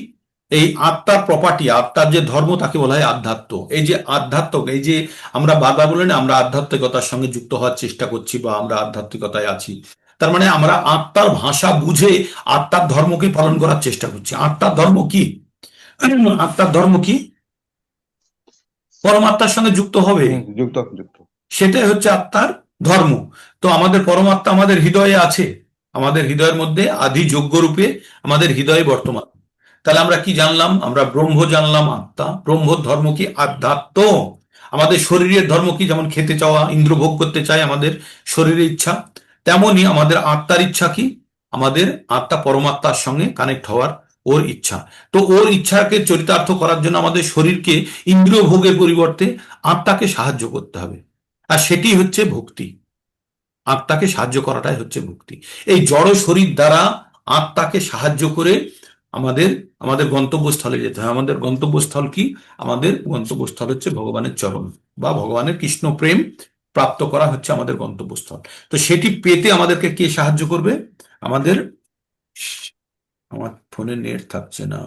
এই আত্মার প্রপার্টি, আত্মার যে ধর্ম, তাকে বলা হয় আধ্যাত্ম। এই যে আধ্যাত্ম, এই যে আমরা বারবার বলে না আমরা আধ্যাত্মিকতার সঙ্গে যুক্ত হওয়ার চেষ্টা করছি বা আমরা আধ্যাত্মিকতায় আছি, তার মানে আমরা আত্মার ভাষা বুঝে আত্মার ধর্মকে পালন করার চেষ্টা করছি। আত্মার ধর্ম কি? আত্মার ধর্ম কি? পরমাত্মার সঙ্গে যুক্ত হবে। যুক্ত যুক্ত। সেটাই হচ্ছে আত্মার ধর্ম। তো আমাদের পরমাত্মা আমাদের হৃদয়ে আছে, আমাদের হৃদয়ের মধ্যে আদি যজ্ঞ রূপে আমাদের হৃদয়ে বর্তমান। তাহলে আমরা কি জানলাম? আমরা ব্রহ্ম জানলাম, আত্মা। ব্রহ্মর ধর্ম কি? আধ্যাত্ম। আমাদের শরীরের ধর্ম কি? যেমন খেতে চাওয়া, ইন্দ্র ভোগ করতে চায়, আমাদের শরীরের ইচ্ছা। তেমনি আমাদের আত্মার ইচ্ছা কি? আমাদের আত্মা পরমাত্মার সঙ্গে কানেক্ট হওয়ার ওর ইচ্ছা। তো ওর ইচ্ছাকে চরিতার্থ করার জন্য আমাদের শরীরকে ইন্দ্রিয় ভোগের পরিবর্তে আত্মাকে সাহায্য করতে হবে। আর সেটি হচ্ছে ভক্তি। আত্মাকে সাহায্য করাটাই হচ্ছে ভক্তি। এই জড় শরীর দ্বারা আত্মাকে সাহায্য করে আমাদের আমাদের গন্তব্যস্থলে যেতে হয়। আমাদের গন্তব্যস্থল কি? আমাদের গন্তব্যস্থল হচ্ছে ভগবানের চরণ বা ভগবানের কৃষ্ণ প্রেম প্রাপ্ত করা হচ্ছে আমাদের গন্তব্যস্থল। তো সেটি পেতে আমাদেরকে কে সাহায্য করবে? আমাদের, আমার ফোনে নেট থাকছে না।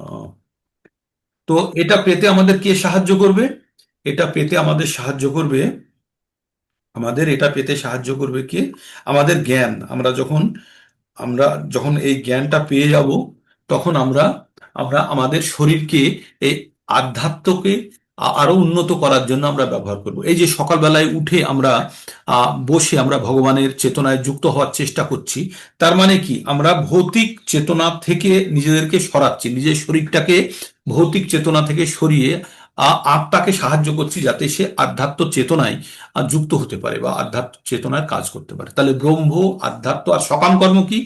তো এটা পেতে আমাদের কে সাহায্য করবে? এটা পেতে আমাদের সাহায্য করবে, এটা পেতে সাহায্য করবে কে? আমাদের জ্ঞান। আমরা যখন এই জ্ঞানটা পেয়ে যাব, তখন আমরা আমরা আমাদের শরীরকে, এই আধ্যাত্মকে আরো উন্নত করার জন্য আমরা ব্যবহার করব। এই যে সকালবেলায় উঠে আমরা বসে আমরা ভগবানের চেতনায় যুক্ত হওয়ার চেষ্টা করছি, তার মানে কি? আমরা ভৌতিক চেতনা থেকে নিজেদেরকে সরাচ্ছি, নিজের শরীরটাকে ভৌতিক চেতনা থেকে সরিয়ে আত্মাকে সাহায্য করছি, যাতে সে আধ্যাত্ম চেতনায় যুক্ত হতে পারে বা আধ্যাত্ম চেতনার কাজ করতে পারে। তাহলে ব্রহ্ম, আধ্যাত্ম আর সকাম কর্ম কি?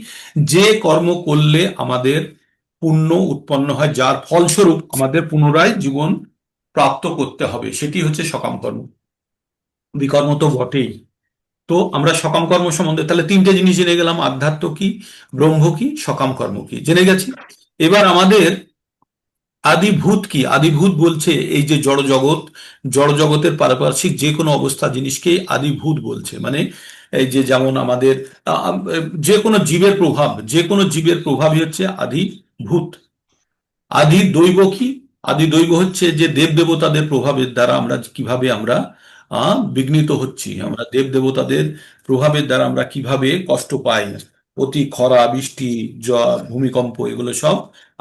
যে কর্ম করলে আমাদের পুণ্য উৎপন্ন হয়, যার ফলস্বরূপ আমাদের পুনরায় জীবন প্রাপ্ত করতে হবে, সেটি হচ্ছে সকাম কর্ম। বিকর্ম তো বটেই। তো আমরা সকাম কর্ম সম্বন্ধে তাহলে তিনটে জিনিস জেনে গেলাম: আধ্যাত্ম কি, ব্রহ্ম কি, সকাম কর্ম কি, জেনে গেছি। এবার আমাদের আদিভূত কি? আদিভূত বলছে এই যে জড় জগতের পারিপার্শ্বিক যে কোনো অবস্থা জিনিসকেই আদিভূত বলছে। মানে এই যে যেমন আমাদের যে কোনো জীবের প্রভাবই হচ্ছে আদিভূত। আদি দৈব কি? আদি দৈব হচ্ছে যে দেব দেবতাদের প্রভাবের দ্বারা আমরা কিভাবে বিঘ্নিত হচ্ছি, আমরা দেব দেবতাদের প্রভাবের দ্বারা আমরা কিভাবে কষ্ট পাই, অতি খরা, বৃষ্টি, ভূমিকম্প, এগুলো সব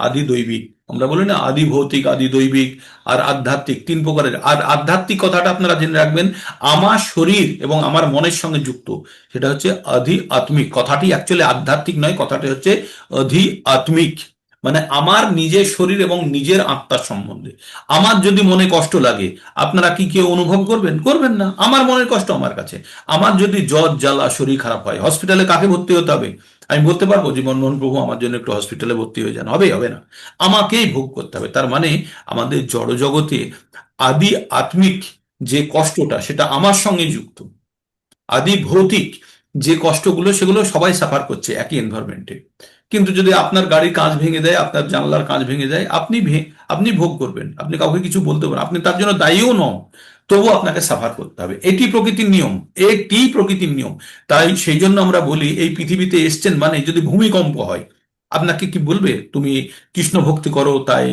আদি দৈবিক। আমরা বলি না আদি ভৌতিক, আদি দৈবিক আর আধ্যাত্মিক, তিন প্রকারের। আর আধ্যাত্মিক কথাটা আপনারা জেনে রাখবেন, আমার শরীর এবং আমার মনের সঙ্গে যুক্ত, সেটা হচ্ছে আধি আত্মিক। কথাটি অ্যাকচুয়ালি আধ্যাত্মিক নয়, কথাটি হচ্ছে অধি আত্মিক। মানে আমার নিজের শরীর এবং নিজের আত্মার সম্বন্ধে। আমার যদি মনে কষ্ট লাগে, আপনারা কি কেউ অনুভব করবেন? করবেন না। আমার মনের কষ্ট আমার কাছে। আমার যদি জ্বর জ্বালা, শরীর খারাপ হয়, হসপিটালে কাকে ভর্তি হতে হবে? আমি বলতে পারবো যে মনমোহন প্রভু আমার জন্য একটু হসপিটালে ভর্তি হয়ে যান? হবে না। আমাকেই ভোগ করতে হবে। তার মানে আমাদের জড় জগতে আদি আত্মিক যে কষ্টটা, সেটা আমার সঙ্গে যুক্ত। আদি ভৌতিক যে কষ্টগুলো, সেগুলো সবাই সাফার করছে একই এনভায়রনমেন্টে। কিন্তু যদি আপনার গাড়ির কাঁচ ভেঙে দেয়, আপনার জানলার কাঁচ ভেঙে যায়, আপনি ভোগ করবেন। আপনি কাউকে কিছু বলতে পারেন, আপনি তার জন্য দায়ীও নন, তবু আপনাকে সাফার করতে হবে। এটি প্রকৃতির নিয়ম। তাই সেই জন্য আমরা বলি, এই পৃথিবীতে এসছেন মানে, যদি ভূমিকম্প হয়, আপনাকে কি বলবে তুমি কৃষ্ণ ভক্তি করো তাই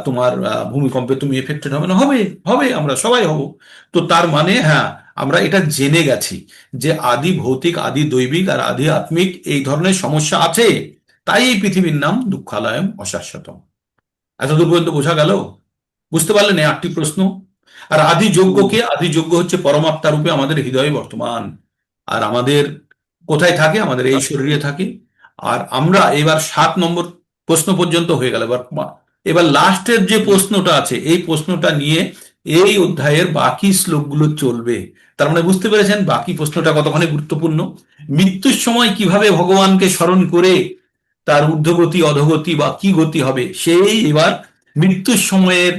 তোমার ভূমিকম্পে তুমি এফেক্টেড হবে না? হবে, আমরা সবাই হব। তো তার মানে হ্যাঁ, আমরা এটা জেনে গেছি যে আদি ভৌতিক, আদি দৈবিক আর আদি আত্মিক এই ধরনের সমস্যা আছে। তাই এই পৃথিবীর নাম দুঃখালয়ম অশাশ্বতম। এতদূর পর্যন্ত বোঝা গেল? বুঝতে পারলেন এই 8টি প্রশ্ন? আর আদি যজ্ঞকে? আদি যজ্ঞ হচ্ছে পরমাত্মা রূপে আমাদের হৃদয়ে বর্তমান। আর আমাদের কোথায় থাকে? আমাদের এই শরীরে থাকে। আর আমরা এবার 7 নম্বর প্রশ্ন পর্যন্ত হয়ে গেল। এবার লাস্টের যে প্রশ্নটা আছে, এই প্রশ্নটা নিয়ে এই অধ্যায়ের বাকি শ্লোকগুলো চলবে। তার মানে বুঝতে পেরেছেন বাকি প্রশ্নটা কতখানি গুরুত্বপূর্ণ। মৃত্যুর সময় কিভাবে ভগবানকে স্মরণ করে তার ঊর্ধ্বগতি, অধোগতি বা কি গতি হবে, সেই এবার মৃত্যুর সময়ের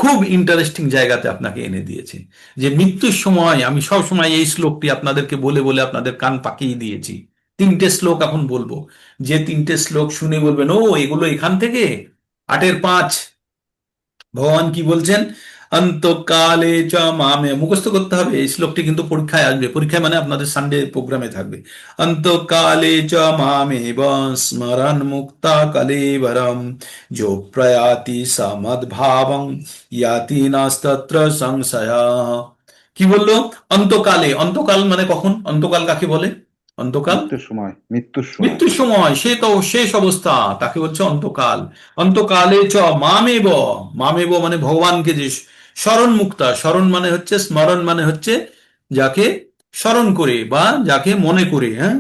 খুব ইন্টারেস্টিং জায়গাতে আপনাকে এনে দিয়েছে। যে মৃত্যুর সময়, আমি সব সময় এই শ্লোকটি আপনাদেরকে বলে বলে আপনাদের কান পাকিয়ে দিয়েছি। 3টে শ্লোক এখন বলবো, যে 3টে শ্লোক শুনে বলবেন ও এগুলো এখান থেকে। 8-এর 5 ভগবান কি বলছেন? অন্তকালে চ মামে, মুখস্থ করতে হবে এই শ্লোকটি, কিন্তু পরীক্ষায় আসবে। পরীক্ষায় মানে আপনাদের সানডে প্রোগ্রামে থাকবে। অন্তকালে চ মামেব স্মরণ মুক্তা কলেবরম যো প্রয়াতি সমদ্ভাবং ইয়াতি নাস্তত্র সংশয়। কি বললো? অন্তকালে। অন্তকাল মানে কখন? অন্তকাল কাকে বলে? অন্তকাল মৃত্যুর সময়, সে তো শেষ অবস্থা, তাকে বলছে অন্তকাল। অন্তকালে চ মামেব, মানে ভগবানকে যে স্মরণ মুক্তা, স্মরণ মানে হচ্ছে, স্মরণ মানে হচ্ছে যাকে স্মরণ করে বা যাকে মনে করে, হ্যাঁ।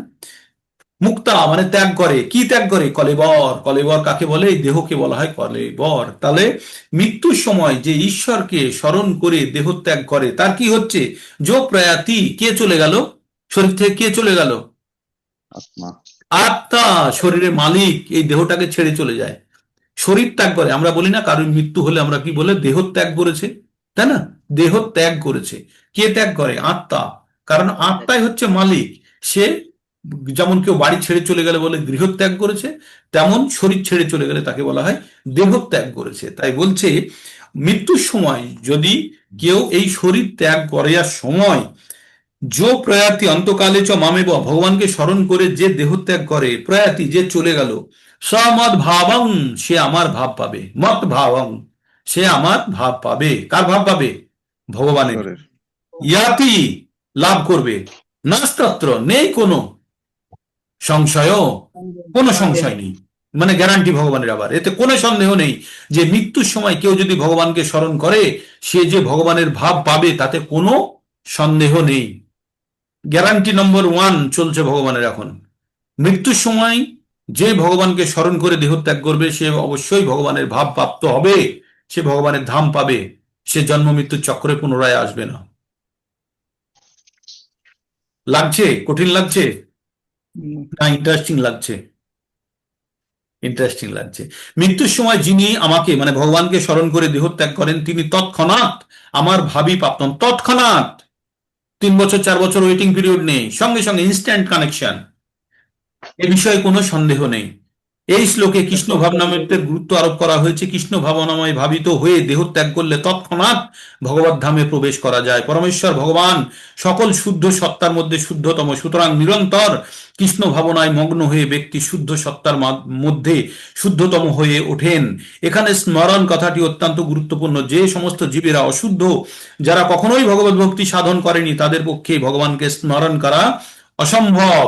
মুক্তা মানে ত্যাগ করে। কি ত্যাগ করে? কলেবর। কলেবর কাকে বলে? এই দেহকে বলা হয় কলেবর। তাহলে মৃত্যুর সময় যে ঈশ্বরকে স্মরণ করে দেহ ত্যাগ করে তার কি হচ্ছে? যো প্রয়াতি, কে চলে গেল শরীর থেকে? কে চলে গেল? आत्मा। আত্মা, শরীরের মালিক এই দেহটাকে ছেড়ে চলে যায়, শরীর ত্যাগ করে। আমরা বলি না কারোর মৃত্যু হলে আমরা কি বলে? দেহ ত্যাগ করেছে, তাই না? দেহ ত্যাগ করেছে। কে ত্যাগ করে? আত্মা। কারণ আত্মাই হচ্ছে মালিক। সে যেমন কেউ বাড়ি ছেড়ে চলে গেলে বলে গৃহ ত্যাগ করেছে, তেমন শরীর ছেড়ে চলে গেলে তাকে বলা হয় দেহ ত্যাগ করেছে। তাই বলছে মৃত্যুর সময় যদি কেউ এই শরীর ত্যাগ করার সময় যো প্রয়াতি অন্তকালে চ মামেব, ভগবানকে স্মরণ করে যে দেহত্যাগ করে, প্রয়াতি যে চলে গেল, সমদ ভাবং, সে আমার ভাব পাবে। মত ভাবং, সে আমার ভাব পাবে। কার ভাব পাবে? ভগবানের। ईश्वरेर। ইয়াতি, লাভ করবে। নাস্তত্র, নেই কোনো সংশয়, কোনো সংশয় নেই, মানে গ্যারান্টি ভগবানের। আবার এতে কোনো সন্দেহ নেই যে মৃত্যুর সময় কেউ যদি ভগবানকে স্মরণ করে সে যে ভগবানের ভাব পাবে তাতে কোনো সন্দেহ নেই। গ্যারান্টি নম্বর 1 চলছে ভগবানের এখন। মৃত্যুর সময় যে ভগবানকে স্মরণ করে দেহত্যাগ করবে সে অবশ্যই ভগবানের ভাব প্রাপ্ত হবে, সে ভগবানের ধাম পাবে, সে জন্ম মৃত্যুর চক্রে পুনরায় আসবে না। লাগছে কঠিন লাগছে না ইন্টারেস্টিং লাগছে? ইন্টারেস্টিং লাগছে। মৃত্যুর সময় যিনি আমাকে মানে ভগবানকে স্মরণ করে দেহত্যাগ করেন তিনি তৎক্ষণাৎ আমার ভাবি প্রাপ্তন। তৎক্ষণাৎ, 3 বছর 4 বছর ওয়েটিং পিরিয়ড নেই, সঙ্গে সঙ্গে ইনস্ট্যান্ট কানেকশন, এ বিষয়ে কোনো সন্দেহ নেই। এই শ্লোকে কৃষ্ণ ভাবনামৃত্যের গুরুত্ব আরোপ করা হয়েছে। কৃষ্ণ ভাবনাময় ভাবিত হয়ে দেহত্যাগ করলে তৎক্ষণাৎ ভগবত ধামে প্রবেশ করা যায়। পরমেশ্বর ভগবান সকল শুদ্ধ সত্তার মধ্যে শুদ্ধতম, সুতরাং নিরন্তর কৃষ্ণ ভাবনায় মগ্ন হয়ে ব্যক্তি শুদ্ধ সত্তার মধ্যে শুদ্ধতম হয়ে ওঠেন। এখানে স্মরণ কথাটি অত্যন্ত গুরুত্বপূর্ণ। যে সমস্ত জীবেরা অশুদ্ধ, যারা কখনোই ভগবত ভক্তি সাধন করেনি, তাদের পক্ষে ভগবানকে স্মরণ করা অসম্ভব।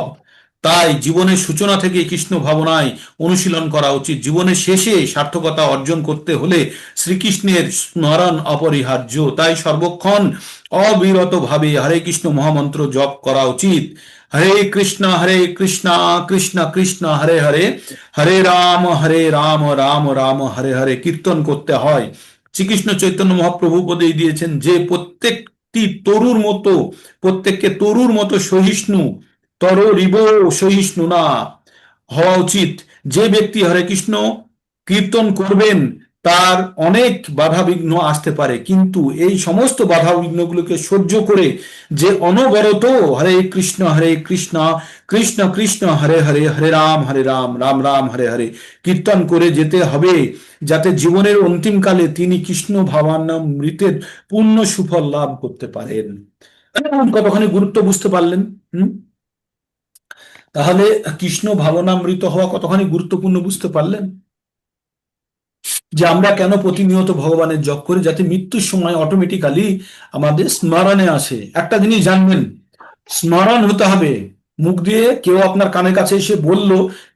তাই জীবনের সূচনা থেকে কৃষ্ণ ভাবনায় অনুশীলন করা উচিত। জীবনের শেষে সার্থকতা অর্জন করতে হলে শ্রীকৃষ্ণের স্মরণ অপরিহার্য। তাই সর্বক্ষণ অবিরতভাবে হরে কৃষ্ণ মহামন্ত্র জপ করা উচিত। হরে কৃষ্ণ কৃষ্ণ কৃষ্ণ হরে হরে, হরে রাম রাম রাম হরে হরে কীর্তন করতে হয়। শ্রীকৃষ্ণ চৈতন্য মহাপ্রভু উপদেশ দিয়েছেন যে প্রত্যেককে তরুর মতো সহিষ্ণু, তরিব সহিষ্ণু না হওয়া উচিত। যে ব্যক্তি হরে কৃষ্ণ কীর্তন করবেন তার অনেক বাধা বিঘ্ন আসতে পারে, কিন্তু এই সমস্ত বাধা বিঘ্নগুলোকে সহ্য করে যে অনবরত হরে কৃষ্ণ কৃষ্ণ কৃষ্ণ হরে হরে, হরে রাম রাম রাম হরে হরে কীর্তন করে যেতে হবে, যাতে জীবনের অন্তিমকালে তিনি কৃষ্ণ ভাবামৃতের পূর্ণ সুফল লাভ করতে পারেন। কতখানি গুরুত্ব বুঝতে পারলেন? তাহলে কৃষ্ণ ভাবনামৃত হওয়া কতখানি গুরুত্বপূর্ণ বুঝতে পারলেন? যে আমরা কেন প্রতিনিয়ত ভগবানের জপ করি, যাতে মৃত্যুর সময় অটোমেটিক্যালি আমাদের স্মরণে আসে। একটা জিনিস জানবেন, স্মরণ হতে হবে। মুখ দিয়ে কেউ আপনার কানের কাছে এসে বলল,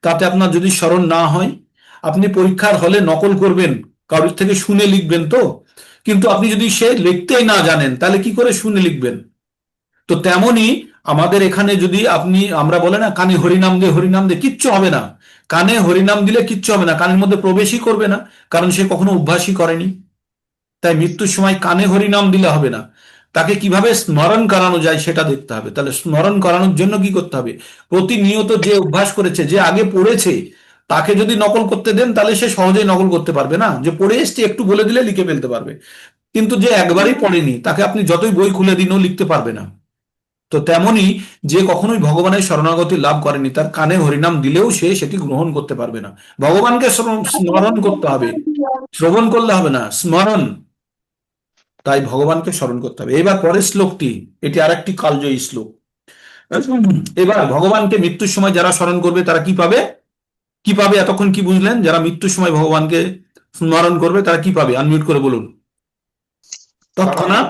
তাতে আপনার যদি স্মরণ না হয়, আপনি পরীক্ষার হলে নকল করবেন, কারোর থেকে শুনে লিখবেন তো, কিন্তু আপনি যদি সে লিখতেই না জানেন তাহলে কি করে শুনে লিখবেন? তো তেমনি আমাদের এখানে যদি আমরা বলে না কানে হরিনাম দে, কিচ্ছু হবে না। কানে হরিনাম দিলে কিচ্ছু হবে না, কানের মধ্যে প্রবেশই করবে না, কারণ সে কখনো অভ্যাসই করেনি। তাই মৃত্যুর সময় কানে হরিনাম দিলে হবে না, তাকে কিভাবে স্মরণ করানো যায় সেটা দেখতে হবে। তাহলে স্মরণ করানোর জন্য কি করতে হবে? প্রতিনিয়ত যে অভ্যাস করেছে, যে আগে পড়েছে, তাকে যদি নকল করতে দেন তাহলে সে সহজেই নকল করতে পারবে না। যে পড়ে এসছে একটু বলে দিলে লিখে ফেলতে পারবে, কিন্তু যে একবারই পড়েনি তাকে আপনি যতই বই খুলে দিনও লিখতে পারবে না। তো তেমনি যে কখনোই ভগবানের শরণাগতি লাভ করেনি, তার কানে হরিনাম দিলেও সে সেটি গ্রহণ করতে পারবে না। ভগবানকে স্মরণ করতে হবে, শ্রবণ করলে হবে না, স্মরণ। তাই ভগবানকে স্মরণ করতে হবে। এবার পরের শ্লোকটি, এটি আরেকটি কালজয়ী শ্লোক। এবার ভগবানকে মৃত্যুর সময় যারা স্মরণ করবে তারা কি পাবে? কি পাবে? এতক্ষণ কি বুঝলেন? যারা মৃত্যুর সময় ভগবানকে স্মরণ করবে তারা কি পাবে? আনমিউট করে বলুন। তৎক্ষণাৎ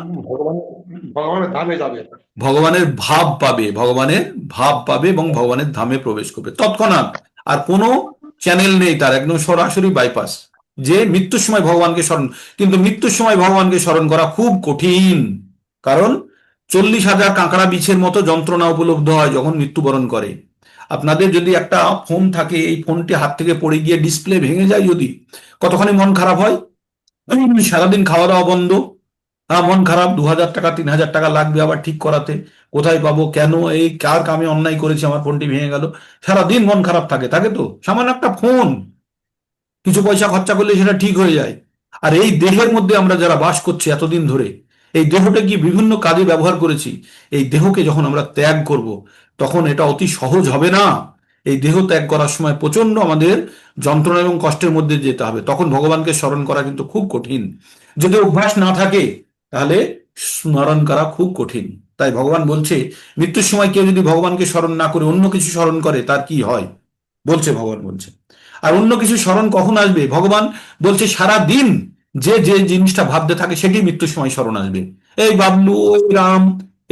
ভগবানের ধামে যাবে। ভগবানের ভাব পাবে, ভগবানের ভাব পাবে এবং ভগবানের ধামে প্রবেশ করবে তৎক্ষণাৎ। আর কোনো চ্যানেল নেই তার, একদম সরাসরি বাইপাস। যে মৃত্যুর সময় ভগবানকে স্মরণ, কিন্তু মৃত্যুর সময় ভগবানকে স্মরণ করা খুব কঠিন। কারণ 40,000 কাঁকড়া বিছের মতো যন্ত্রণা উপলব্ধ হয় যখন মৃত্যুবরণ করে। আপনাদের যদি একটা ফোন থাকে, এই ফোনটি হাত থেকে পড়ে গিয়ে ডিসপ্লে ভেঙে যায় যদি, কতখানি মন খারাপ হয়। সারাদিন খাওয়া দাওয়া বন্ধ, মন খারাপ, 2,000 টাকা 3,000 টাকা লাগবে আবার ঠিক করাতে, কোথায় পাবো, কেন, এই কার কামে অন্যায় করেছি আমার ফোনটি ভেঙে গেল, সারাদিন মন খারাপ থাকে থাকে তো। সামান্য একটা ফোন কিছু পয়সা খরচা করলে সেটা ঠিক হয়ে যায়। আর এই দেহের মধ্যে আমরা যারা বাস করছি এতদিন ধরে, এই দেহটা কি বিভিন্ন কাজে ব্যবহার করেছি, এই দেহকে যখন আমরা ত্যাগ করব তখন এটা অতি সহজ হবে না। এই দেহ ত্যাগ করার সময় প্রচন্ড আমাদের যন্ত্রণা এবং কষ্টের মধ্যে যেতে হবে, তখন ভগবানকে স্মরণ করা কিন্তু খুব কঠিন। যদি অভ্যাস না থাকে তাহলে স্মরণ করা খুব কঠিন। তাই ভগবান বলছে মৃত্যুর সময় কেউ যদি ভগবানকে স্মরণ না করে অন্য কিছু স্মরণ করে তার কি হয়, বলছে ভগবান বলছে। আর অন্য কিছু স্মরণ কখন আসবে, ভগবান বলছে সারা দিন যে যে জিনিসটা ভাবতে থাকে সেটি মৃত্যুর সময় স্মরণ আসবে। এই বাবলু, ওই রাম,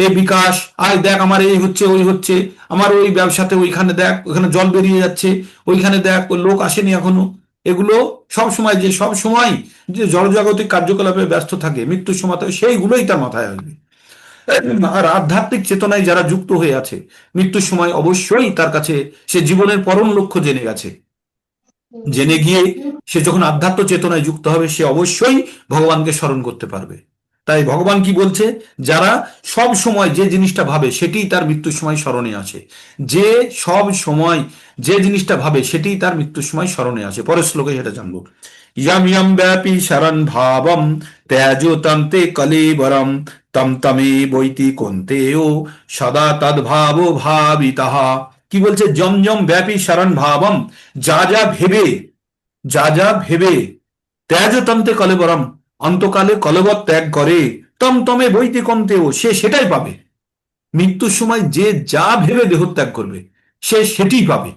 এই বিকাশ, আয় দেখ আমার এই হচ্ছে ওই হচ্ছে, আমার ওই ব্যবসাতে ওইখানে দেখ ওইখানে জল বেরিয়ে যাচ্ছে, ওইখানে দেখ ওই লোক আসেনি এখনো। এগুলো সব সময় যে সব সময় যে জড়জাগতিক কার্যকলাপে ব্যস্ত থাকে, মৃত্যুর সময় সেইগুলোই তার মাথায় আসবে। আর আধ্যাত্মিক চেতনায় যারা যুক্ত হয়ে আছে, মৃত্যুর সময় অবশ্যই তার কাছে সে জীবনের পরম লক্ষ্য জেনে গেছে, জেনে গিয়ে সে যখন আধ্যাত্ম চেতনায় যুক্ত হবে সে অবশ্যই ভগবানকে স্মরণ করতে পারবে। তাই ভগবান কি বলছে, যারা সব সময় যে জিনিসটা ভাবে সেটিই তার মৃত্যুর সময় স্মরণে আসে, যে সব সময় যে জিনিসটা ভাবে সেটিই তার মৃত্যুর সময় স্মরণে আসে। পরের শ্লোকে সেটা জানবো। ইয়ম ইয়ম ব্যাপী শরণ ভাবম ত্যাজো তন্তে কলেবরম তম তমে বৈতি কন্তেও সদা তদ্ভাব ভাবিতাহা। কি বলছে, যম যম ব্যাপী শরণ ভাবম, যা যা ভেবে, যা যা ভেবে, ত্যাজতন্তে কলেবরম, অন্তকালে কলেবর ত্যাগ করে, তম তমে বইতে কমতেও, সে সেটাই পাবে। মৃত্যুর সময় যে যা ভেবে দেহত্যাগ করবে সে সেটিই পাবে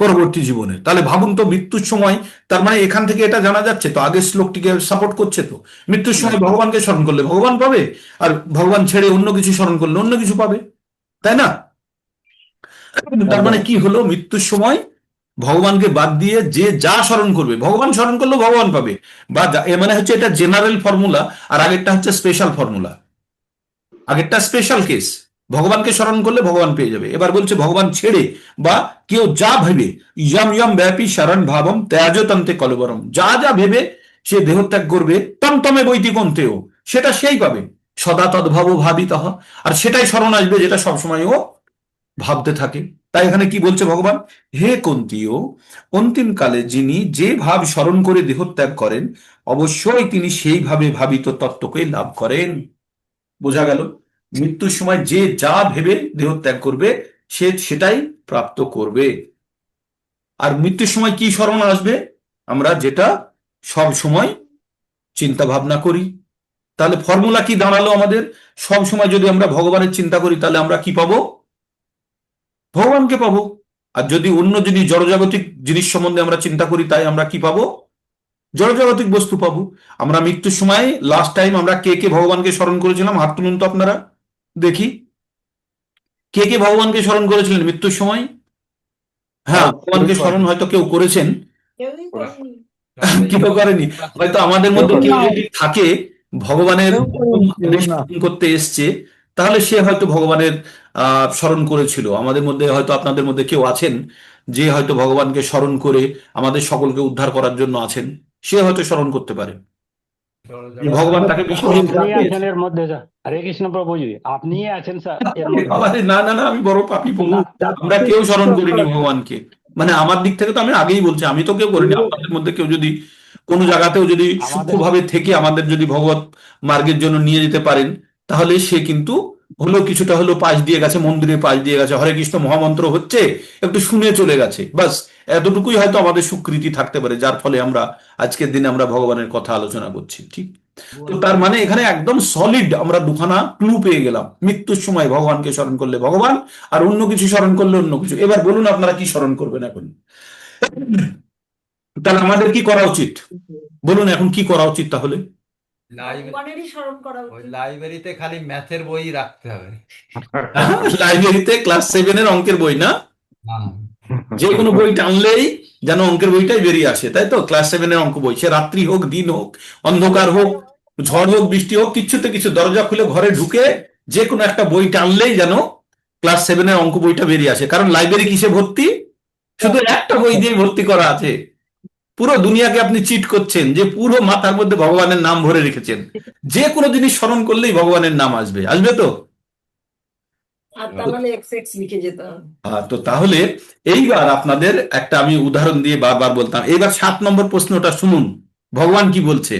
পরবর্তী জীবনে। তাহলে ভাবুন তো, মৃত্যুর সময়, তার মানে এখান থেকে এটা জানা যাচ্ছে তো, আগের শ্লোকটিকে সাপোর্ট করছে তো, মৃত্যুর সময় ভগবানকে স্মরণ করলে ভগবান পাবে, আর ভগবান ছেড়ে অন্য কিছু স্মরণ করলে অন্য কিছু পাবে, তাই না? তার মানে কি হলো, মৃত্যুর সময় ভগবানকে বাদ দিয়ে যে যা স্মরণ করবে, ভগবান স্মরণ করলেও ভগবান পাবে, বা এ মানে হচ্ছে এটা জেনারেল ফর্মুলা, আর আগেরটা হচ্ছে স্পেশাল ফর্মুলা। আগেরটা স্পেশাল কেস, ভগবানকে স্মরণ করলে ভগবান পেয়ে যাবে। এবার বলছে ভগবান ছেড়ে বা কেউ যা ভেবে, ইয়ম ইয়ম ব্যাপী শরণ ভাবম ত্যাজতন্তে কলবরম, যা যা ভেবে সে দেহত্যাগ করবে, তম তমে বৈতিকন্তেও, সেটা সেই পাবে, সদা তদ্ভাব ভাবিতঃ, আর সেটাই স্মরণ আসবে যেটা সবসময় ও ভাবতে থাকে। তাই এখানে কি বলছে ভগবান, হে কুন্তিও, অন্তিমকালে যিনি যে ভাব স্মরণ করে দেহত্যাগ করেন অবশ্যই তিনি সেইভাবে ভাবিত তত্ত্বকে লাভ করেন। বোঝা গেল, মৃত্যুর সময় যে যা ভেবে দেহত্যাগ করবে সে সেটাই প্রাপ্ত করবে। আর মৃত্যুর সময় কি স্মরণ আসবে, আমরা যেটা সব সময় চিন্তা ভাবনা করি। তাহলে ফর্মুলা কি দাঁড়ালো আমাদের, সব সময় যদি আমরা ভগবানের চিন্তা করি তাহলে আমরা কি পাবো, ভগবানকে পাবো। আর যদি অন্য যদি জড়জাগতিক জিনিস সম্বন্ধে আমরা চিন্তা করি তাই আমরা কি পাবো, জড়জাগতিক বস্তু পাবো। আমরা মৃত্যুর সময় লাস্ট টাইম আমরা কে কে ভগবানকে স্মরণ করেছিলাম, হাত তুলুন তো আপনারা দেখি, কে কে ভগবানকে স্মরণ করেছিলেন মৃত্যুর সময়? হ্যাঁ, ভগবানকে স্মরণ হয়তো কেউ করেছেন, কেউ করেনি। হয়তো আমাদের মধ্যে কেউ যদি থাকে ভগবানের আদেশ পালন করতে এসছে, তাহলে সে হয়তো ভগবানের স্মরণ করেছিল। আমাদের মধ্যে হয়তো আপনাদের মধ্যে কেউ আছেন যে হয়তো ভগবানকে স্মরণ করে আমাদের সকলকে উদ্ধার করার জন্য আছেন, সে হয়তো স্মরণ করতে পারে, ভগবান তাকে বিশেষ আপনি আছেন এর মধ্যে স্যার। হরে কৃষ্ণ প্রভুজি, আপনি আছেন স্যার এর মধ্যে। আরে না না না, আমি বড় পাপী প্রভু, আমরা কেউ স্মরণ করিনি ভগবানকে। মানে আমার দিক থেকে তো আমি আগেই বলছি, আমি তো কেউ করিনি। আপনাদের মধ্যে কেউ যদি কোনো জায়গাতেও যদি সূক্ষ্মভাবে থেকে আমাদের যদি ভগবত মার্গের জন্য নিয়ে যেতে পারেন, তাহলে সে কিন্তু হলো কিছুটা হলো পাশ দিয়ে গেছে, মন্দিরের পাশ দিয়ে গেছে, হরে কৃষ্ণ মহামন্ত্র হচ্ছে একটু শুনে চলে গেছে, বাস এতটুকুই হয়তো আমাদের সুকৃতি থাকতে পারে, যার ফলে আমরা আজকের দিনে আমরা ভগবানের কথা আলোচনা করছি। ঠিক, তো তার মানে এখানে একদম সলিড আমরা দুখানা ক্লু পেয়ে গেলাম, মৃত্যুর সময় ভগবানকে স্মরণ করলে ভগবান, আর অন্য কিছু স্মরণ করলে অন্য কিছু। এবার বলুন আপনারা কি স্মরণ করবেন এখন, তাহলে আমাদের কি করা উচিত বলুন, এখন কি করা উচিত তাহলে? ভগবানেরই স্মরণ করা ওই উচিত। লাইব্রেরিতে খালি ম্যাথের বই রাখতে হবে। লাইব্রেরিতে ক্লাস 7 এর অঙ্কের বই না, হ্যাঁ। যে কোনো বই টানলেই যেন অঙ্কের বইটাই বেরিয়ে আসে, তাই তো? ক্লাস 7-এর অঙ্ক বই, সে রাত্রি হোক, দিন হোক, অন্ধকার হোক, ঝড় হোক, বৃষ্টি হোক, কিচ্ছুতে কিছু, দরজা খুলে ঘরে ঢুকে যে কোনো একটা বই টানলেই যেন ক্লাস 7-এর অঙ্ক বইটা বেরিয়ে আসে। কারণ লাইব্রেরি কিসে ভর্তি? শুধু একটা বই দিয়ে ভর্তি করা আছে। পুরো দুনিয়াকে আপনি চিট করছেন যে পুরো মাথার মধ্যে ভগবানের নাম ভরে রেখেছেন, যে কোনো জিনিস স্মরণ করলেই ভগবানের নাম আসবে, আসবে তো? আর তার মানে এক্স এক্স লিখে যেতাম। তো তাহলে এইবার আপনাদের একটা আমি উদাহরণ দিয়ে বারবার বলতাম। এইবার 7 নম্বর প্রশ্নটা শুনুন, ভগবান কি বলছে।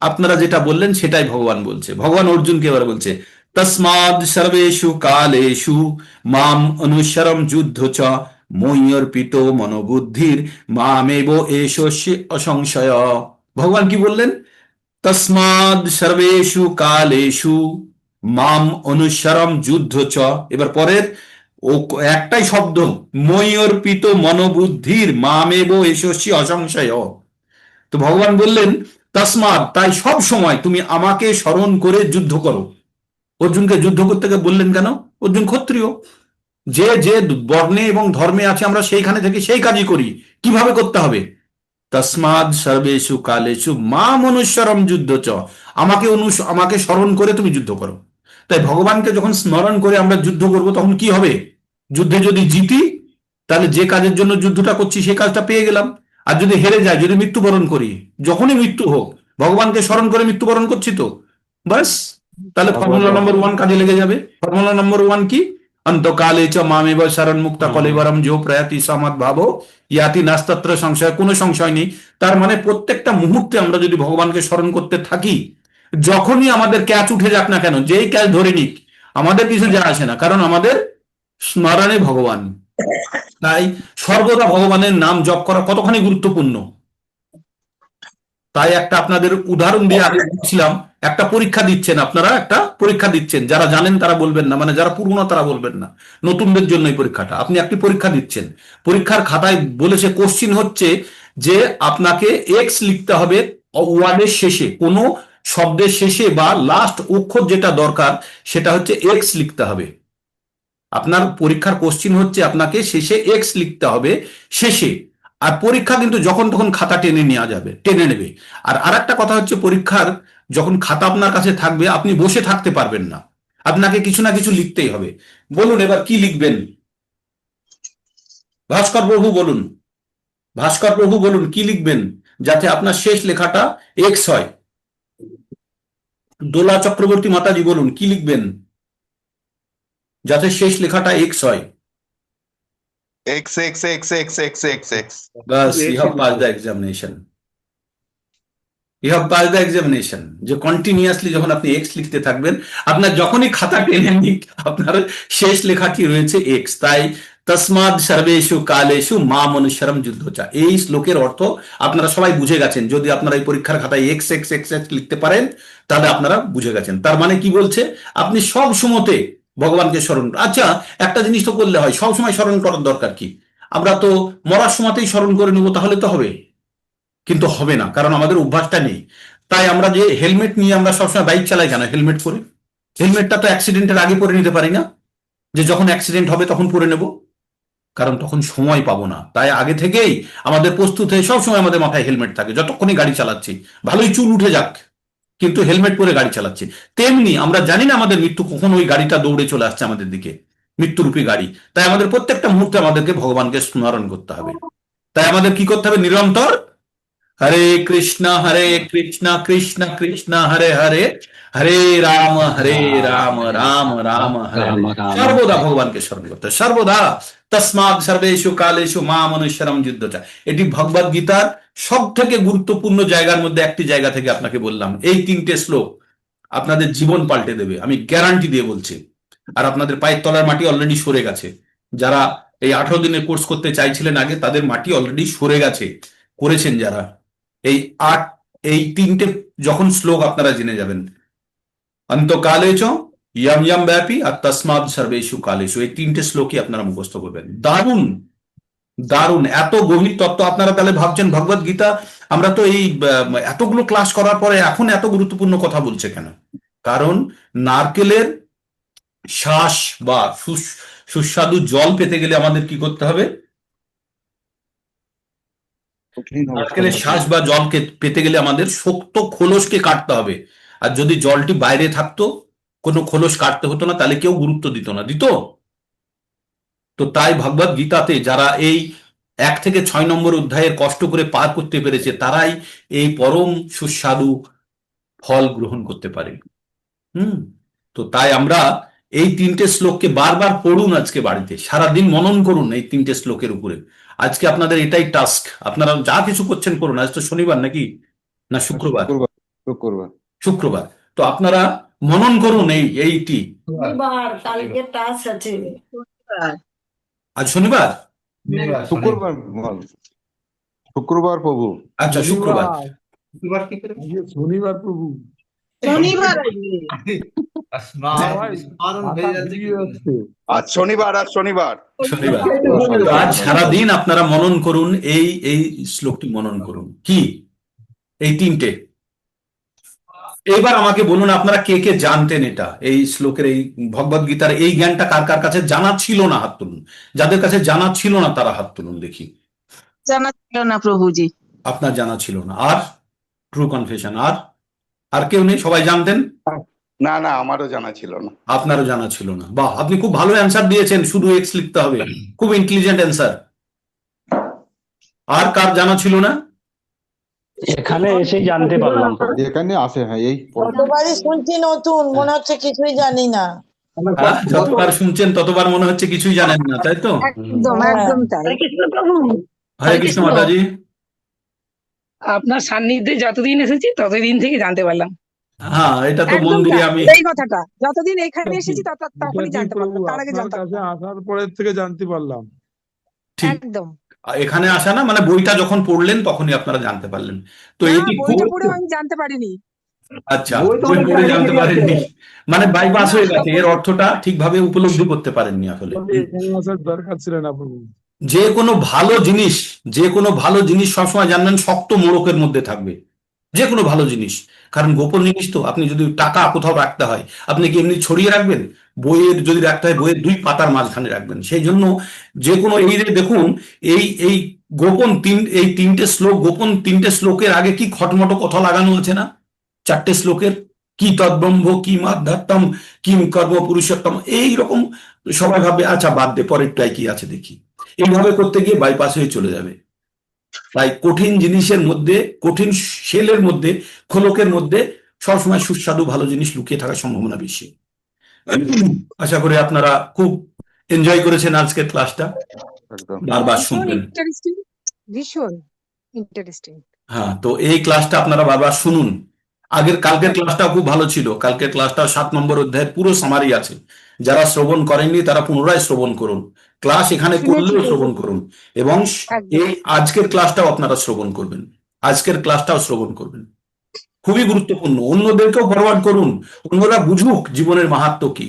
আপনারা যেটা বললেন সেটাই ভগবান বলছে। ভগবান অর্জুনকে এবার বলছে, তসমাদ সর্বেষু কালেষু মাম অনুসরম যুদ্ধ চ ময়্যর্পিত মনোবুদ্ধির মামেব এষস্য অসংশয়। ভগবান কি বললেন? তসমাদ সর্বেষু কালেষু মাম অনুসরম যুদ্ধ চ। এবার পরের ও একটাই শব্দ, ময়্যর্পিত মনোবুদ্ধির মামেব এষস্য অসংশয়। তো ভগবান বললেন তসমাদ, তাই সব সময় তুমি আমাকে স্মরণ করে যুদ্ধ করো। অর্জুনকে যুদ্ধ করতে গিয়ে বললেন কেন? অর্জুন ক্ষত্রিয়, যে যে বর্ণে এবং ধর্মে আছে আমরা সেইখানে থেকে সেই কাজই করি। কিভাবে করতে হবে? তসমাদ সর্বেষু কালেষু মাম অনুসরম যুদ্ধ চ, আমাকে স্মরণ করে তুমি যুদ্ধ করো। তাই ভগবানকে যখন স্মরণ করে আমরা যুদ্ধ করব তখন কি হবে? যুদ্ধে যদি জিতি তাহলে যে কাজের জন্য যুদ্ধটা করছি সেই কাজটা পেয়ে গেলাম। আর যদি হেরে যায়, যদি মৃত্যুবরণ করি, যখনই মৃত্যু হোক ভগবানকে স্মরণ করে মৃত্যুবরণ করছি তো বাস, তাহলে ফর্মুলা নম্বর 1 কাজে লেগে যাবে। ফর্মুলা নম্বর 1 কি? অন্তকালে চ মামেব শরণ মুক্তা কলেবরম যো প্রয়াতি সমাদ ভাবো ইয়াতি নাস্তত্র সংশয়, কোনো সংশয় নেই। তার মানে প্রত্যেকটা মুহূর্তে আমরা যদি ভগবানকে স্মরণ করতে থাকি, যখনই আমাদের ক্যাচ উঠে যাক না কেন, যেই ক্যাচ ধরে নিক, আমাদের কিছু যায় আসে না, কারণ আমাদের স্মরণে ভগবান। তাই সর্বদা ভগবানের নাম জপ করা কতখানি গুরুত্বপূর্ণ। তাই একটা আপনাদের উদাহরণ দিয়ে আগে বলছিলাম, একটা পরীক্ষা দিচ্ছেন আপনারা, একটা পরীক্ষা দিচ্ছেন, যারা জানেন তারা বলবেন না, মানে যারা পুরনো তারা বলবেন না, নতুনদের জন্য এই পরীক্ষাটা। আপনি একটি পরীক্ষা দিচ্ছেন, পরীক্ষার খাতায় বলেছে, কোশ্চিন হচ্ছে যে আপনাকে এক্স লিখতে হবে ওয়ার্ডের শেষে, কোনো শব্দের শেষে বা লাস্ট অক্ষর যেটা দরকার সেটা হচ্ছে এক্স লিখতে হবে। আপনার পরীক্ষার কোশ্চিন হচ্ছে আপনাকে শেষে এক্স লিখতে হবে শেষে। আর পরীক্ষা কিন্তু যখন তখন খাতা টেনে নেওয়া যাবে, টেনে নেবে। আর আরেকটা কথা হচ্ছে, পরীক্ষার যখন খাতা আপনার কাছে থাকবে আপনি বসে থাকতে পারবেন না, আপনাকে কিছু না কিছু লিখতেই হবে। বলুন এবার কি লিখবেন? ভাস্কর প্রভু বলুন, ভাস্কর প্রভু বলুন কি লিখবেন যাতে আপনার শেষ লেখাটা এক্স হয়? দোলা চক্রবর্তী মাতাজি বলুন কি লিখবেন যাতে শেষ লেখাটা এক্স হয়? X, X, X, X, X, X, X. বাস, you have pass the examination. You have pass the examination. যে কন্টিনিউয়াসলি যখন আপনি এক্স লিখতে থাকবেন, আপনার যখনই খাতা টেনে নিক আপনার শেষ লেখাটি রয়েছে এক্স। তাই তসমাদ সর্বেষু কালেষু মাম অনুসরম যুদ্ধ চা, এই শ্লোকের অর্থ আপনারা সবাই বুঝে গেছেন। যদি আপনারা এই পরীক্ষার খাতায় এক্স এক্স এক্স এক্স লিখতে পারেন তাহলে আপনারা বুঝে গেছেন। তার মানে কি বলছে? আপনি সব সময়তে ভগবানকে স্মরণ। আচ্ছা, একটা জিনিস তো করলে হয়, সব সময় স্মরণ করার দরকার কি? আমরা তো মরার সময়তেই স্মরণ করে নেবো, তাহলে তো হবে? কিন্তু হবে না, কারণ আমাদের অভ্যাসটা নেই। তাই আমরা যে হেলমেট নিয়ে আমরা সবসময় বাইক চালাই কেন? হেলমেট পরে। হেলমেটটা তো অ্যাক্সিডেন্টের আগে পরে নিতে পারি না, যে যখন অ্যাক্সিডেন্ট হবে তখন পরে নেব, কারণ তখন সময় পাবো না। তাই আগে থেকেই আমাদের প্রস্তুত হয়ে সবসময় আমাদের মাথায় হেলমেট থাকে, যতক্ষণই গাড়ি চালাচ্ছি। ভালোই চুল উঠে যাক, কিন্তু হেলমেট পরে গাড়ি চালাচ্ছি। তেমনি আমরা জানি না আমাদের মৃত্যু কখন ওই গাড়িটা দৌড়ে চলে আসছে আমাদের দিকে, মৃত্যুরূপী গাড়ি। তাই আমাদের প্রত্যেকটা মুহূর্তে আমাদেরকে ভগবানকে স্মরণ করতে হবে। তাই আমাদের কি করতে হবে? নিরন্তর হরে কৃষ্ণ কৃষ্ণ কৃষ্ণ হরে হরে, হরে রাম রাম রাম হরে হরে। রাম রাম সর্বদা ভগবানকে স্মরণ করতে হবে, সর্বদা। তসমাদ সর্বেষু কালেষু মাম অনুসরম যুদ্ধ চা, এটি ভগবদ গীতার সব থেকে গুরুত্বপূর্ণ জায়গার মধ্যে একটি জায়গা থেকে আপনাকে বললাম। এই 3টে শ্লোক আপনাদের জীবন পাল্টে দেবে, আমি গ্যারান্টি দিয়ে বলছি। আর আপনাদের পায়ের তলার মাটি অলরেডি সরে গেছে। যারা এই 18 দিনের কোর্স করতে চাইছিলেন আগে, তাদের মাটি অলরেডি সরে গেছে, করেছেন যারা। এই 3টে যখন শ্লোক আপনারা জেনে যাবেন, অন্তকালে চ ইয়ম ইয়ম ব্যাপী আর তসমাদ সর্বেষু কালেষু, এই 3টে শ্লোকই আপনারা মুখস্থ করবেন। দারুণ দারুণ, এত গভীর তত্ত্ব। আপনারা তাহলে ভাবছেন ভগবদ গীতা আমরা তো এই এতগুলো ক্লাস করার পরে এখন এত গুরুত্বপূর্ণ কথা বলছে কেন? কারণ নারকেলের শ্বাস বা সুস্বাদু জল পেতে গেলে আমাদের কি করতে হবে? কঠিন অবস্থা নারকেলের থাকে। শ্বাস বা জলকে পেতে গেলে আমাদের শক্ত খোলসকে কাটতে হবে। আর যদি জলটি বাইরে থাকতো, কোনো খোলস কাটতে হতো না, তাহলে কেউ গুরুত্ব দিত না, দিত? তো তাই ভগবদ গীতাতে যারা এই 1 থেকে 6 নম্বর অধ্যায়ের কষ্ট করে পার করতে পেরেছে, তারাই এই পরম সুস্বাদু ফল গ্রহণ করতে পারে। হুম। তো তাই আমরা এই 3টে শ্লোককে বারবার পড়ুন, আজকে বাড়িতে সারাদিন মনন করুন এই 3টে শ্লোকের উপরে। আজকে আপনাদের এটাই টাস্ক, আপনারা যা কিছু করছেন করুন। আজ তো শনিবার নাকি, না শুক্রবার? শুক্রবার, শুক্রবার। শুক্রবার। তো আপনারা মনন করুন এইটি। শনিবার কালকে টাচ আছে। আজ শনিবার? শুক্রবার বল। শুক্রবার প্রভু। আচ্ছা, শুক্রবার। শুক্রবার কি করে? শনিবার প্রভু। শনিবার আজকে। স্মরণ হয়ে যাচ্ছে কি করে? আজ শনিবার, আজ শনিবার। শনিবার। তো আজ সারাদিন আপনারা মনন করুন, এই এই শ্লোকটি মনন করুন। কি এই 3টে? এবার আমাকে বলুন, আপনারা কে কে জানতেন এটা, এই শ্লোকের, এই ভগবদ গীতার এই জ্ঞানটা কার কার কাছে জানা ছিল না? হাত তুলুন। যাদের কাছে জানা ছিল না তারা হাত তুলুন দেখি। জানা ছিল না প্রভুজি। আপনার জানা ছিল না। আর ট্রু কনফেশন, আর আর কেউ নেই? সবাই জানতেন? না না, আমারও জানা ছিল না। আপনারও জানা ছিল না। বাহ, আপনি খুব ভালো অ্যান্সার দিয়েছেন, শুধু এক্স লিখতে হবে। খুব ইন্টেলিজেন্ট অ্যান্সার। আর কার জানা ছিল না? এখানে এসেই জানতে পারলাম প্রভু। যেখানে আসে, হ্যাঁ, এই কতবারই শুনছি নতুন, মনে হচ্ছে কিছুই জানি না। হ্যাঁ, যতবার শুনছেন ততবার মনে হচ্ছে কিছুই জানেন না, তাই তো? একদম একদম তাই। হরে কৃষ্ণ মাতাজি। আপনার সান্নিধ্যে যতদিন এসেছি ততদিন থেকে জানতে পারলাম। হ্যাঁ, এটা তো একদম মন্দিরে তাই, আমি এই কথাটা যতদিন এখানে এসেছি তখনই জানতে পারলাম, তার আগে জানতে পারলাম না। আসার পরের থেকে জানতে পারলাম। ঠিক একদম। এখানে আসা না, মানে বইটা যখন পড়লেন তখনই আপনারা জানতে পারলেন। তো না, এটি খুব, বইটা পড়ে আমি জানতে পারিনি। আচ্ছা, বই তো বই অনেক পড়ে আগে জানতে থেকে পারেননি, আছে। মানে বাইপাস না, হয়ে গেছে, এর অর্থটা ঠিকভাবে উপলব্ধি করতে পারেননি আসলে। এখানে আসার দরকার ছিল না প্রভু। যে কোনো ভালো জিনিস সবসময় জানবেন শক্ত মোড়কের মধ্যে থাকবে। যে কোনো ভালো জিনিস, কারণ গোপন জিনিস তো। আপনি যদি টাকা কোথাও রাখতে হয়, আপনি কি এমনি ছড়িয়ে রাখবেন? বইয়ের যদি রাখতে হয়, বইয়ের 2 পাতার মাঝখানে রাখবেন। সেই জন্য যে কোনো, এই যে দেখুন, এই গোপন এই 3টে শ্লোক, গোপন 3টে শ্লোকের আগে কি খটমটো কথা লাগানো আছে না? 4টে শ্লোকের কি তদ্ব্রহ্ম, কি মাধ্যাত্মম, কিম কর্ম পুরুষোত্তম, এইরকম। সবাই ভাববে আচ্ছা বাদ দে, পরেরটাই কি আছে দেখি। এইভাবে করতে গিয়ে বাইপাস হয়ে চলে যাবে। তাই কঠিন জিনিসের মধ্যে, কঠিন শেলের মধ্যে, খোলকের মধ্যে সবসময় সুস্বাদু ভালো জিনিস লুকিয়ে থাকার সম্ভাবনা বেশি। আশা করি আপনারা খুব এনজয় করেছেন আজকের ক্লাসটা, একদম। বারবার ভীষণ শুনবেন। ইন্টারেস্টিং, ভীষণ ইন্টারেস্টিং। হ্যাঁ, তো এই ক্লাসটা আপনারা বারবার শুনুন। কালকের ক্লাসটাও খুব ভালো ছিল। কালকের ক্লাসটাও 7 নম্বর অধ্যায়ের পুরো সামারি আছে। যারা শ্রবণ করেননি তারা পুনরায় শ্রবণ করুন, ক্লাস এখানে করলেও শ্রবণ করুন, এবং একদম। এই আজকের ক্লাসটাও আপনারা শ্রবণ করবেন। আজকের ক্লাসটাও শ্রবণ করবেন, খুবই গুরুত্বপূর্ণ। অন্যদেরকেও ফরওয়ার্ড করুন, অন্যরা বুঝুক জীবনের মাহাত্ম্য কি।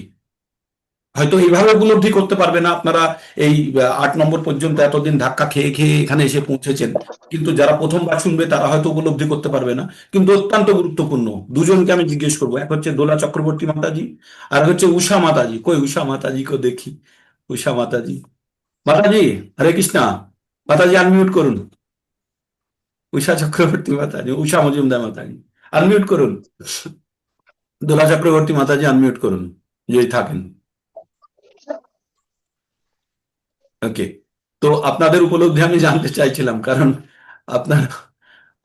হয়তো এইভাবে উপলব্ধি করতে পারবে না আপনারা, এই 8 নম্বর পর্যন্ত এতদিন ধাক্কা খেয়ে খেয়ে এখানে এসে পৌঁছেছেন, কিন্তু যারা প্রথমবার শুনবে তারা হয়তো উপলব্ধি করতে পারবে না, কিন্তু অত্যন্ত গুরুত্বপূর্ণ। দুজনকে আমি জিজ্ঞেস করবো, এক হচ্ছে দোলা চক্রবর্তী মাতাজি, আর হচ্ছে উষা মাতাজি। কই উষা মাতাজি কো দেখি। উষা মাতাজি, মাতাজি হরে কৃষ্ণা। মাতাজি আনমিউট করুন। উষা চক্রবর্তী মাতাজি, উষা মজুমদার মাতাজি আনমিউট করুন। দোলা চক্রবর্তী মাতাজি আনমিউট করুন যদি থাকেন। ওকে, তো আপনাদের উপলব্ধি আমি জানতে চাইছিলাম, কারণ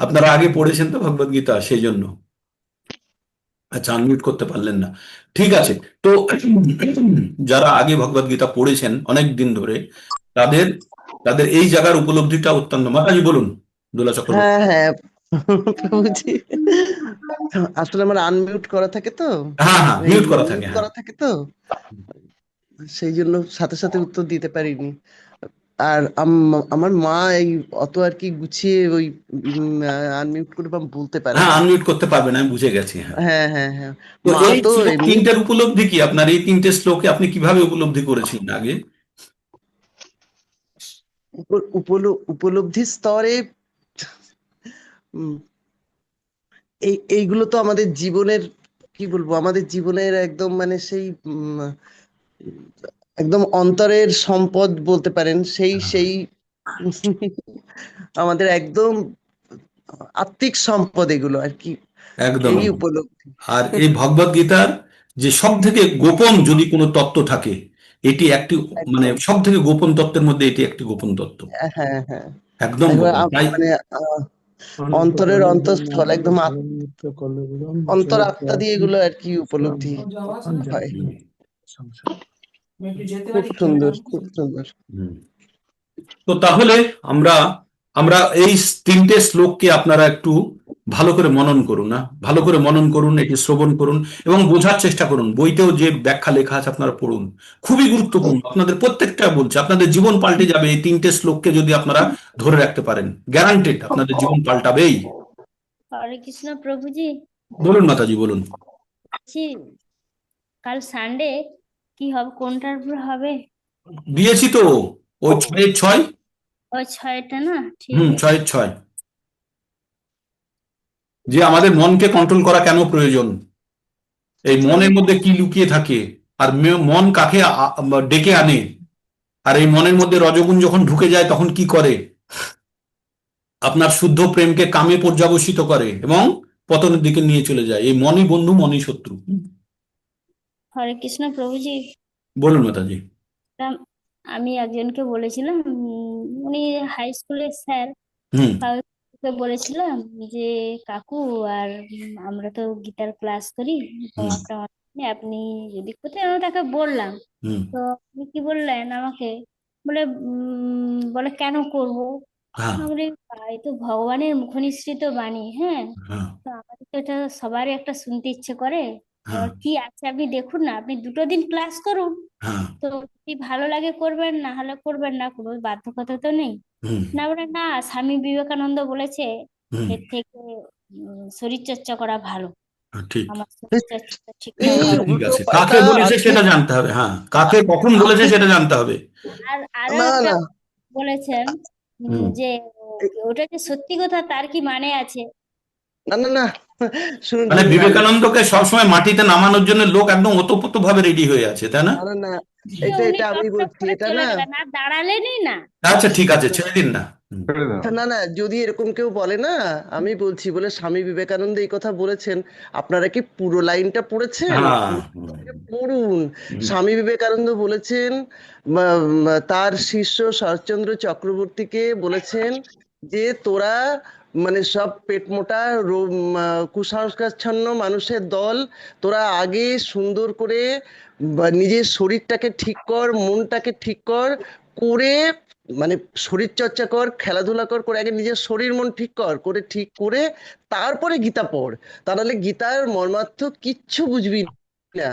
আপনারা আগে পড়েছেন তো ভগবদ গীতা, সেই জন্য। আচ্ছা, আনমিউট করতে পারলেন না, ঠিক আছে। তো যারা আগে ভগবদ গীতা পড়েছেন অনেক দিন ধরে, তাদের তাদের এই জায়গার উপলব্ধিটা অত্যন্ত। মাতাজি বলুন, দোলা চক্রবর্তী। হ্যাঁ হ্যাঁ প্রভুজি, আসলে আমার আনমিউট করা থাকে তো, হ্যাঁ হ্যাঁ, মিউট করা থাকে, মিউট হ্যাঁ। করা থাকে তো, সেই জন্য সাথে সাথে উত্তর দিতে পারিনি। আর আমার মা এই অত আর কি গুছিয়ে ওই আনমিউট করে বা বলতে পারে হ্যাঁ, না। আনমিউট করতে পারবেন, আমি বুঝে গেছি। হ্যাঁ, হ্যাঁ হ্যাঁ হ্যাঁ, তো মা এই তো শ্লোক এমনি তিনটের উপলব্ধি কি আপনার? এই 3টে শ্লোকে আপনি কিভাবে উপলব্ধি করেছিলেন আগে? উপলব্ধির স্তরে উম, এইগুলো তো আমাদের জীবনের, কি বলবো, আমাদের জীবনের একদম মানে সেই একদম অন্তরের সম্পদ বলতে পারেন, সেই আমাদের একদম আত্মিক সম্পদ এগুলো আর কি, একদম এই উপলব্ধি। আর এই ভগবদ গীতার যে সব থেকে গোপন যদি কোনো তত্ত্ব থাকে, এটি একটি, মানে একদম। সব থেকে গোপন তত্ত্বের মধ্যে এটি একটি গোপন তত্ত্ব, হ্যাঁ হ্যাঁ, একদম একবার গোপন। তাই মানে অন্তরের অন্তঃস্থল একদম অন্তর আত্মা দিয়ে এগুলো আর কি উপলব্ধি হয়। খুব সুন্দর, খুব সুন্দর। হুম। তো তাহলে আমরা আমরা এই তিনটে শ্লোককে আপনারা একটু ভালো করে মনন করুন, না ভালো করে মনন করুন, এটি শ্রবণ করুন এবং বোঝার চেষ্টা করুন। বইতেও যে ব্যাখ্যা লেখা আছে আপনারা পড়ুন, খুবই গুরুত্বপূর্ণ। আপনাদের প্রত্যেকটা বলছে, আপনাদের জীবন পাল্টে যাবে এই তিনটে শ্লোককে যদি আপনারা ধরে রাখতে পারেন, গ্যারান্টেড আপনাদের জীবন পাল্টাবেই। হরে কৃষ্ণ প্রভুজি, বলুন মাতাজি, বলুন। বলছি কাল সানডে কি হবে, কোনটার উপর হবে? দিয়েছি তো, ওই 6-6। ওই 6টা না? ঠিক হুম, আছে। 6-6, যে আমাদের মনকে কন্ট্রোল করা কেন প্রয়োজন, এই মনের মধ্যে কি লুকিয়ে থাকে, আর মন কাকে ডেকে আনে, আর এই মনের মধ্যে রজগুণ যখন ঢুকে যায় তখন কি করে, আপনার শুদ্ধ প্রেমকে কামে পর্যাবসিত করে এবং পতনের দিকে নিয়ে চলে যায়। এই মনই বন্ধু, মনই শত্রু। হরে কৃষ্ণ প্রভুজি, বলুন মাতাজি। আমি একজনকে বলেছিলাম, উনি হাই স্কুলের স্যার, হুম কাউকে বলেছিলাম যে কাকু, আর আমরা তো গীতার ক্লাস করি, তোমারটা অনলাইনে, আপনি যদি কোথায়, আমি তাকে বললাম। হুম তো আপনি কি বললেন আমাকে, বলে বলে কেন করব? হ্যাঁ আমি বলি, এই তো ভগবানের মুখনিসৃত বাণী, হ্যাঁ, হ্যাঁ তো আমাদের তো এটা সবারই একটা শুনতে ইচ্ছে করে। হ্যাঁ এবার কি আছে আপনি দেখুন না, আপনি 2টো দিন ক্লাস করুন, হ্যাঁ তো যদি ভালো লাগে করবেন, না হলে করবেন না, কোনো বাধ্যকতা তো নেই। হুম না বলে, না স্বামী বিবেকানন্দ বলেছে হুম এর থেকে শরীর চর্চা করা ভালো, ঠিক আমার শরীর চর্চা ঠিক এই হবে। ঠিক উল্টো আছে, পাল্টা কাকে বলেছে আজকে সেটা জানতে হবে। হ্যাঁ, কাকে কখন বলেছে সেটা জানতে হবে। আর আরো না একটা না বলেছেন, হুম যে ওটা যে সত্যি কথা তার কি মানে আছে? না না না, শুনুন মানে শুনুন, বিবেকানন্দকে সবসময় মাটিতে নামানোর জন্য লোক একদম ওতপ্রোত ভাবে রেডি হয়ে আছে, তাই না? না না না, উনি এটা আমি টপ বলছি, করে এটা চলে না গেলেন, আর দাঁড়ালেনই না। আচ্ছা ঠিক আছে, ছেড়ে দিন না। ছেড়ে দাও। না না, যদি এরকম কেউ বলে না, আমি বলছি বলে স্বামী বিবেকানন্দ এই কথা বলেছেন, আপনারা কি পুরো লাইনটা পড়েছেন? হ্যাঁ পড়ুন। স্বামী বিবেকানন্দ বলেছেন, তার শিষ্য শরৎচন্দ্র চক্রবর্তীকে বলেছেন যে তোরা মানে সব পেট মোটা কুসংস্কারচ্ছন্ন মানুষের দল, তোরা আগে সুন্দর করে নিজের শরীরটাকে ঠিক কর, মনটাকে ঠিক কর, করে মানে শরীর চর্চা কর, খেলাধুলা কর, করে আগে নিজের শরীর মন ঠিক কর, করে ঠিক করে তারপরে গীতা পড়। তা নাহলে গীতার মর্মার্থ কিচ্ছু বুঝবি না।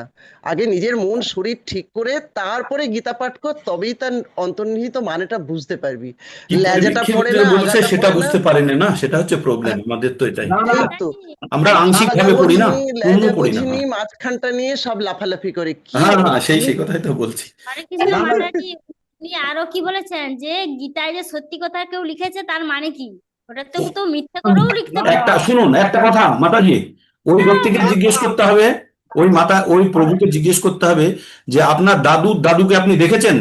আগে নিজের মন শরীর ঠিক করে তারপরে গীতা পাঠ কর, তবেই তার অন্তর্নিহিত মানেটা বুঝতে পারবি। কি লেজাটা পড়ে না, বলেছে আগাটা সেটা পড়ে না। বুঝতে পারেনি না, সেটা হচ্ছে প্রবলেম আমাদের, তো এটাই। এই তো আমরা আংশিক আগা ভাবে পড়ি না, বোঝেনি, পূর্ণ লেজা পড়ি না। বোঝেনি, মাঝখানটা নিয়ে সব লাফালাফি করে কি হ্যাঁ হবে? হ্যাঁ, সেই কথাই তো বলছি। হরে কৃষ্ণ মাতাজি, উনি আরো কি বলেছেন, যে গীতায় যে সত্যি কথা কেউ লিখেছে তার মানে কি, ওটা তো তো মিথ্যে করেও লিখতে পারে। একটা শুনুন, একটা কথা মাতাজি, ওই ব্যক্তিকে জিজ্ঞেস করতে হবে, ওই প্রভুকে জিজ্ঞেস করতে হবে যে আপনার দাদুর দাদুকে আপনি দেখেছেন?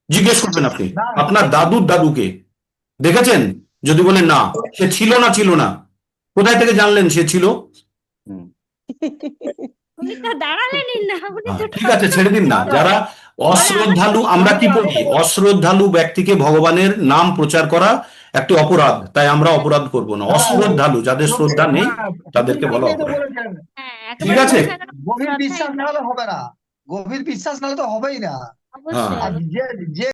জিজ্ঞেস করবেন আপনি, আপনার দাদুর দাদুকে দেখেছেন? যদি বলেন না, সে ছিল না, কোথায় থেকে জানলেন সে ছিল? উনি তো দাঁড়ালেনই না, উনি তো ঠিক আছে, ছেড়ে দিন না। যারা অশ্রদ্ধালু, আমরা কি বলি, অশ্রদ্ধালু ব্যক্তিকে ভগবানের নাম প্রচার করা একটি অপরাধ, তাই আমরা অপরাধ করব না। অশ্রদ্ধালু, যাদের শ্রদ্ধা নেই তাদেরকে বলা অপরাধ। হ্যাঁ, ঠিক আছে, গভীর বিশ্বাস না হলে হবে না, গভীর বিশ্বাস না হলে তো হবেই না। অবশ্যই। আর যে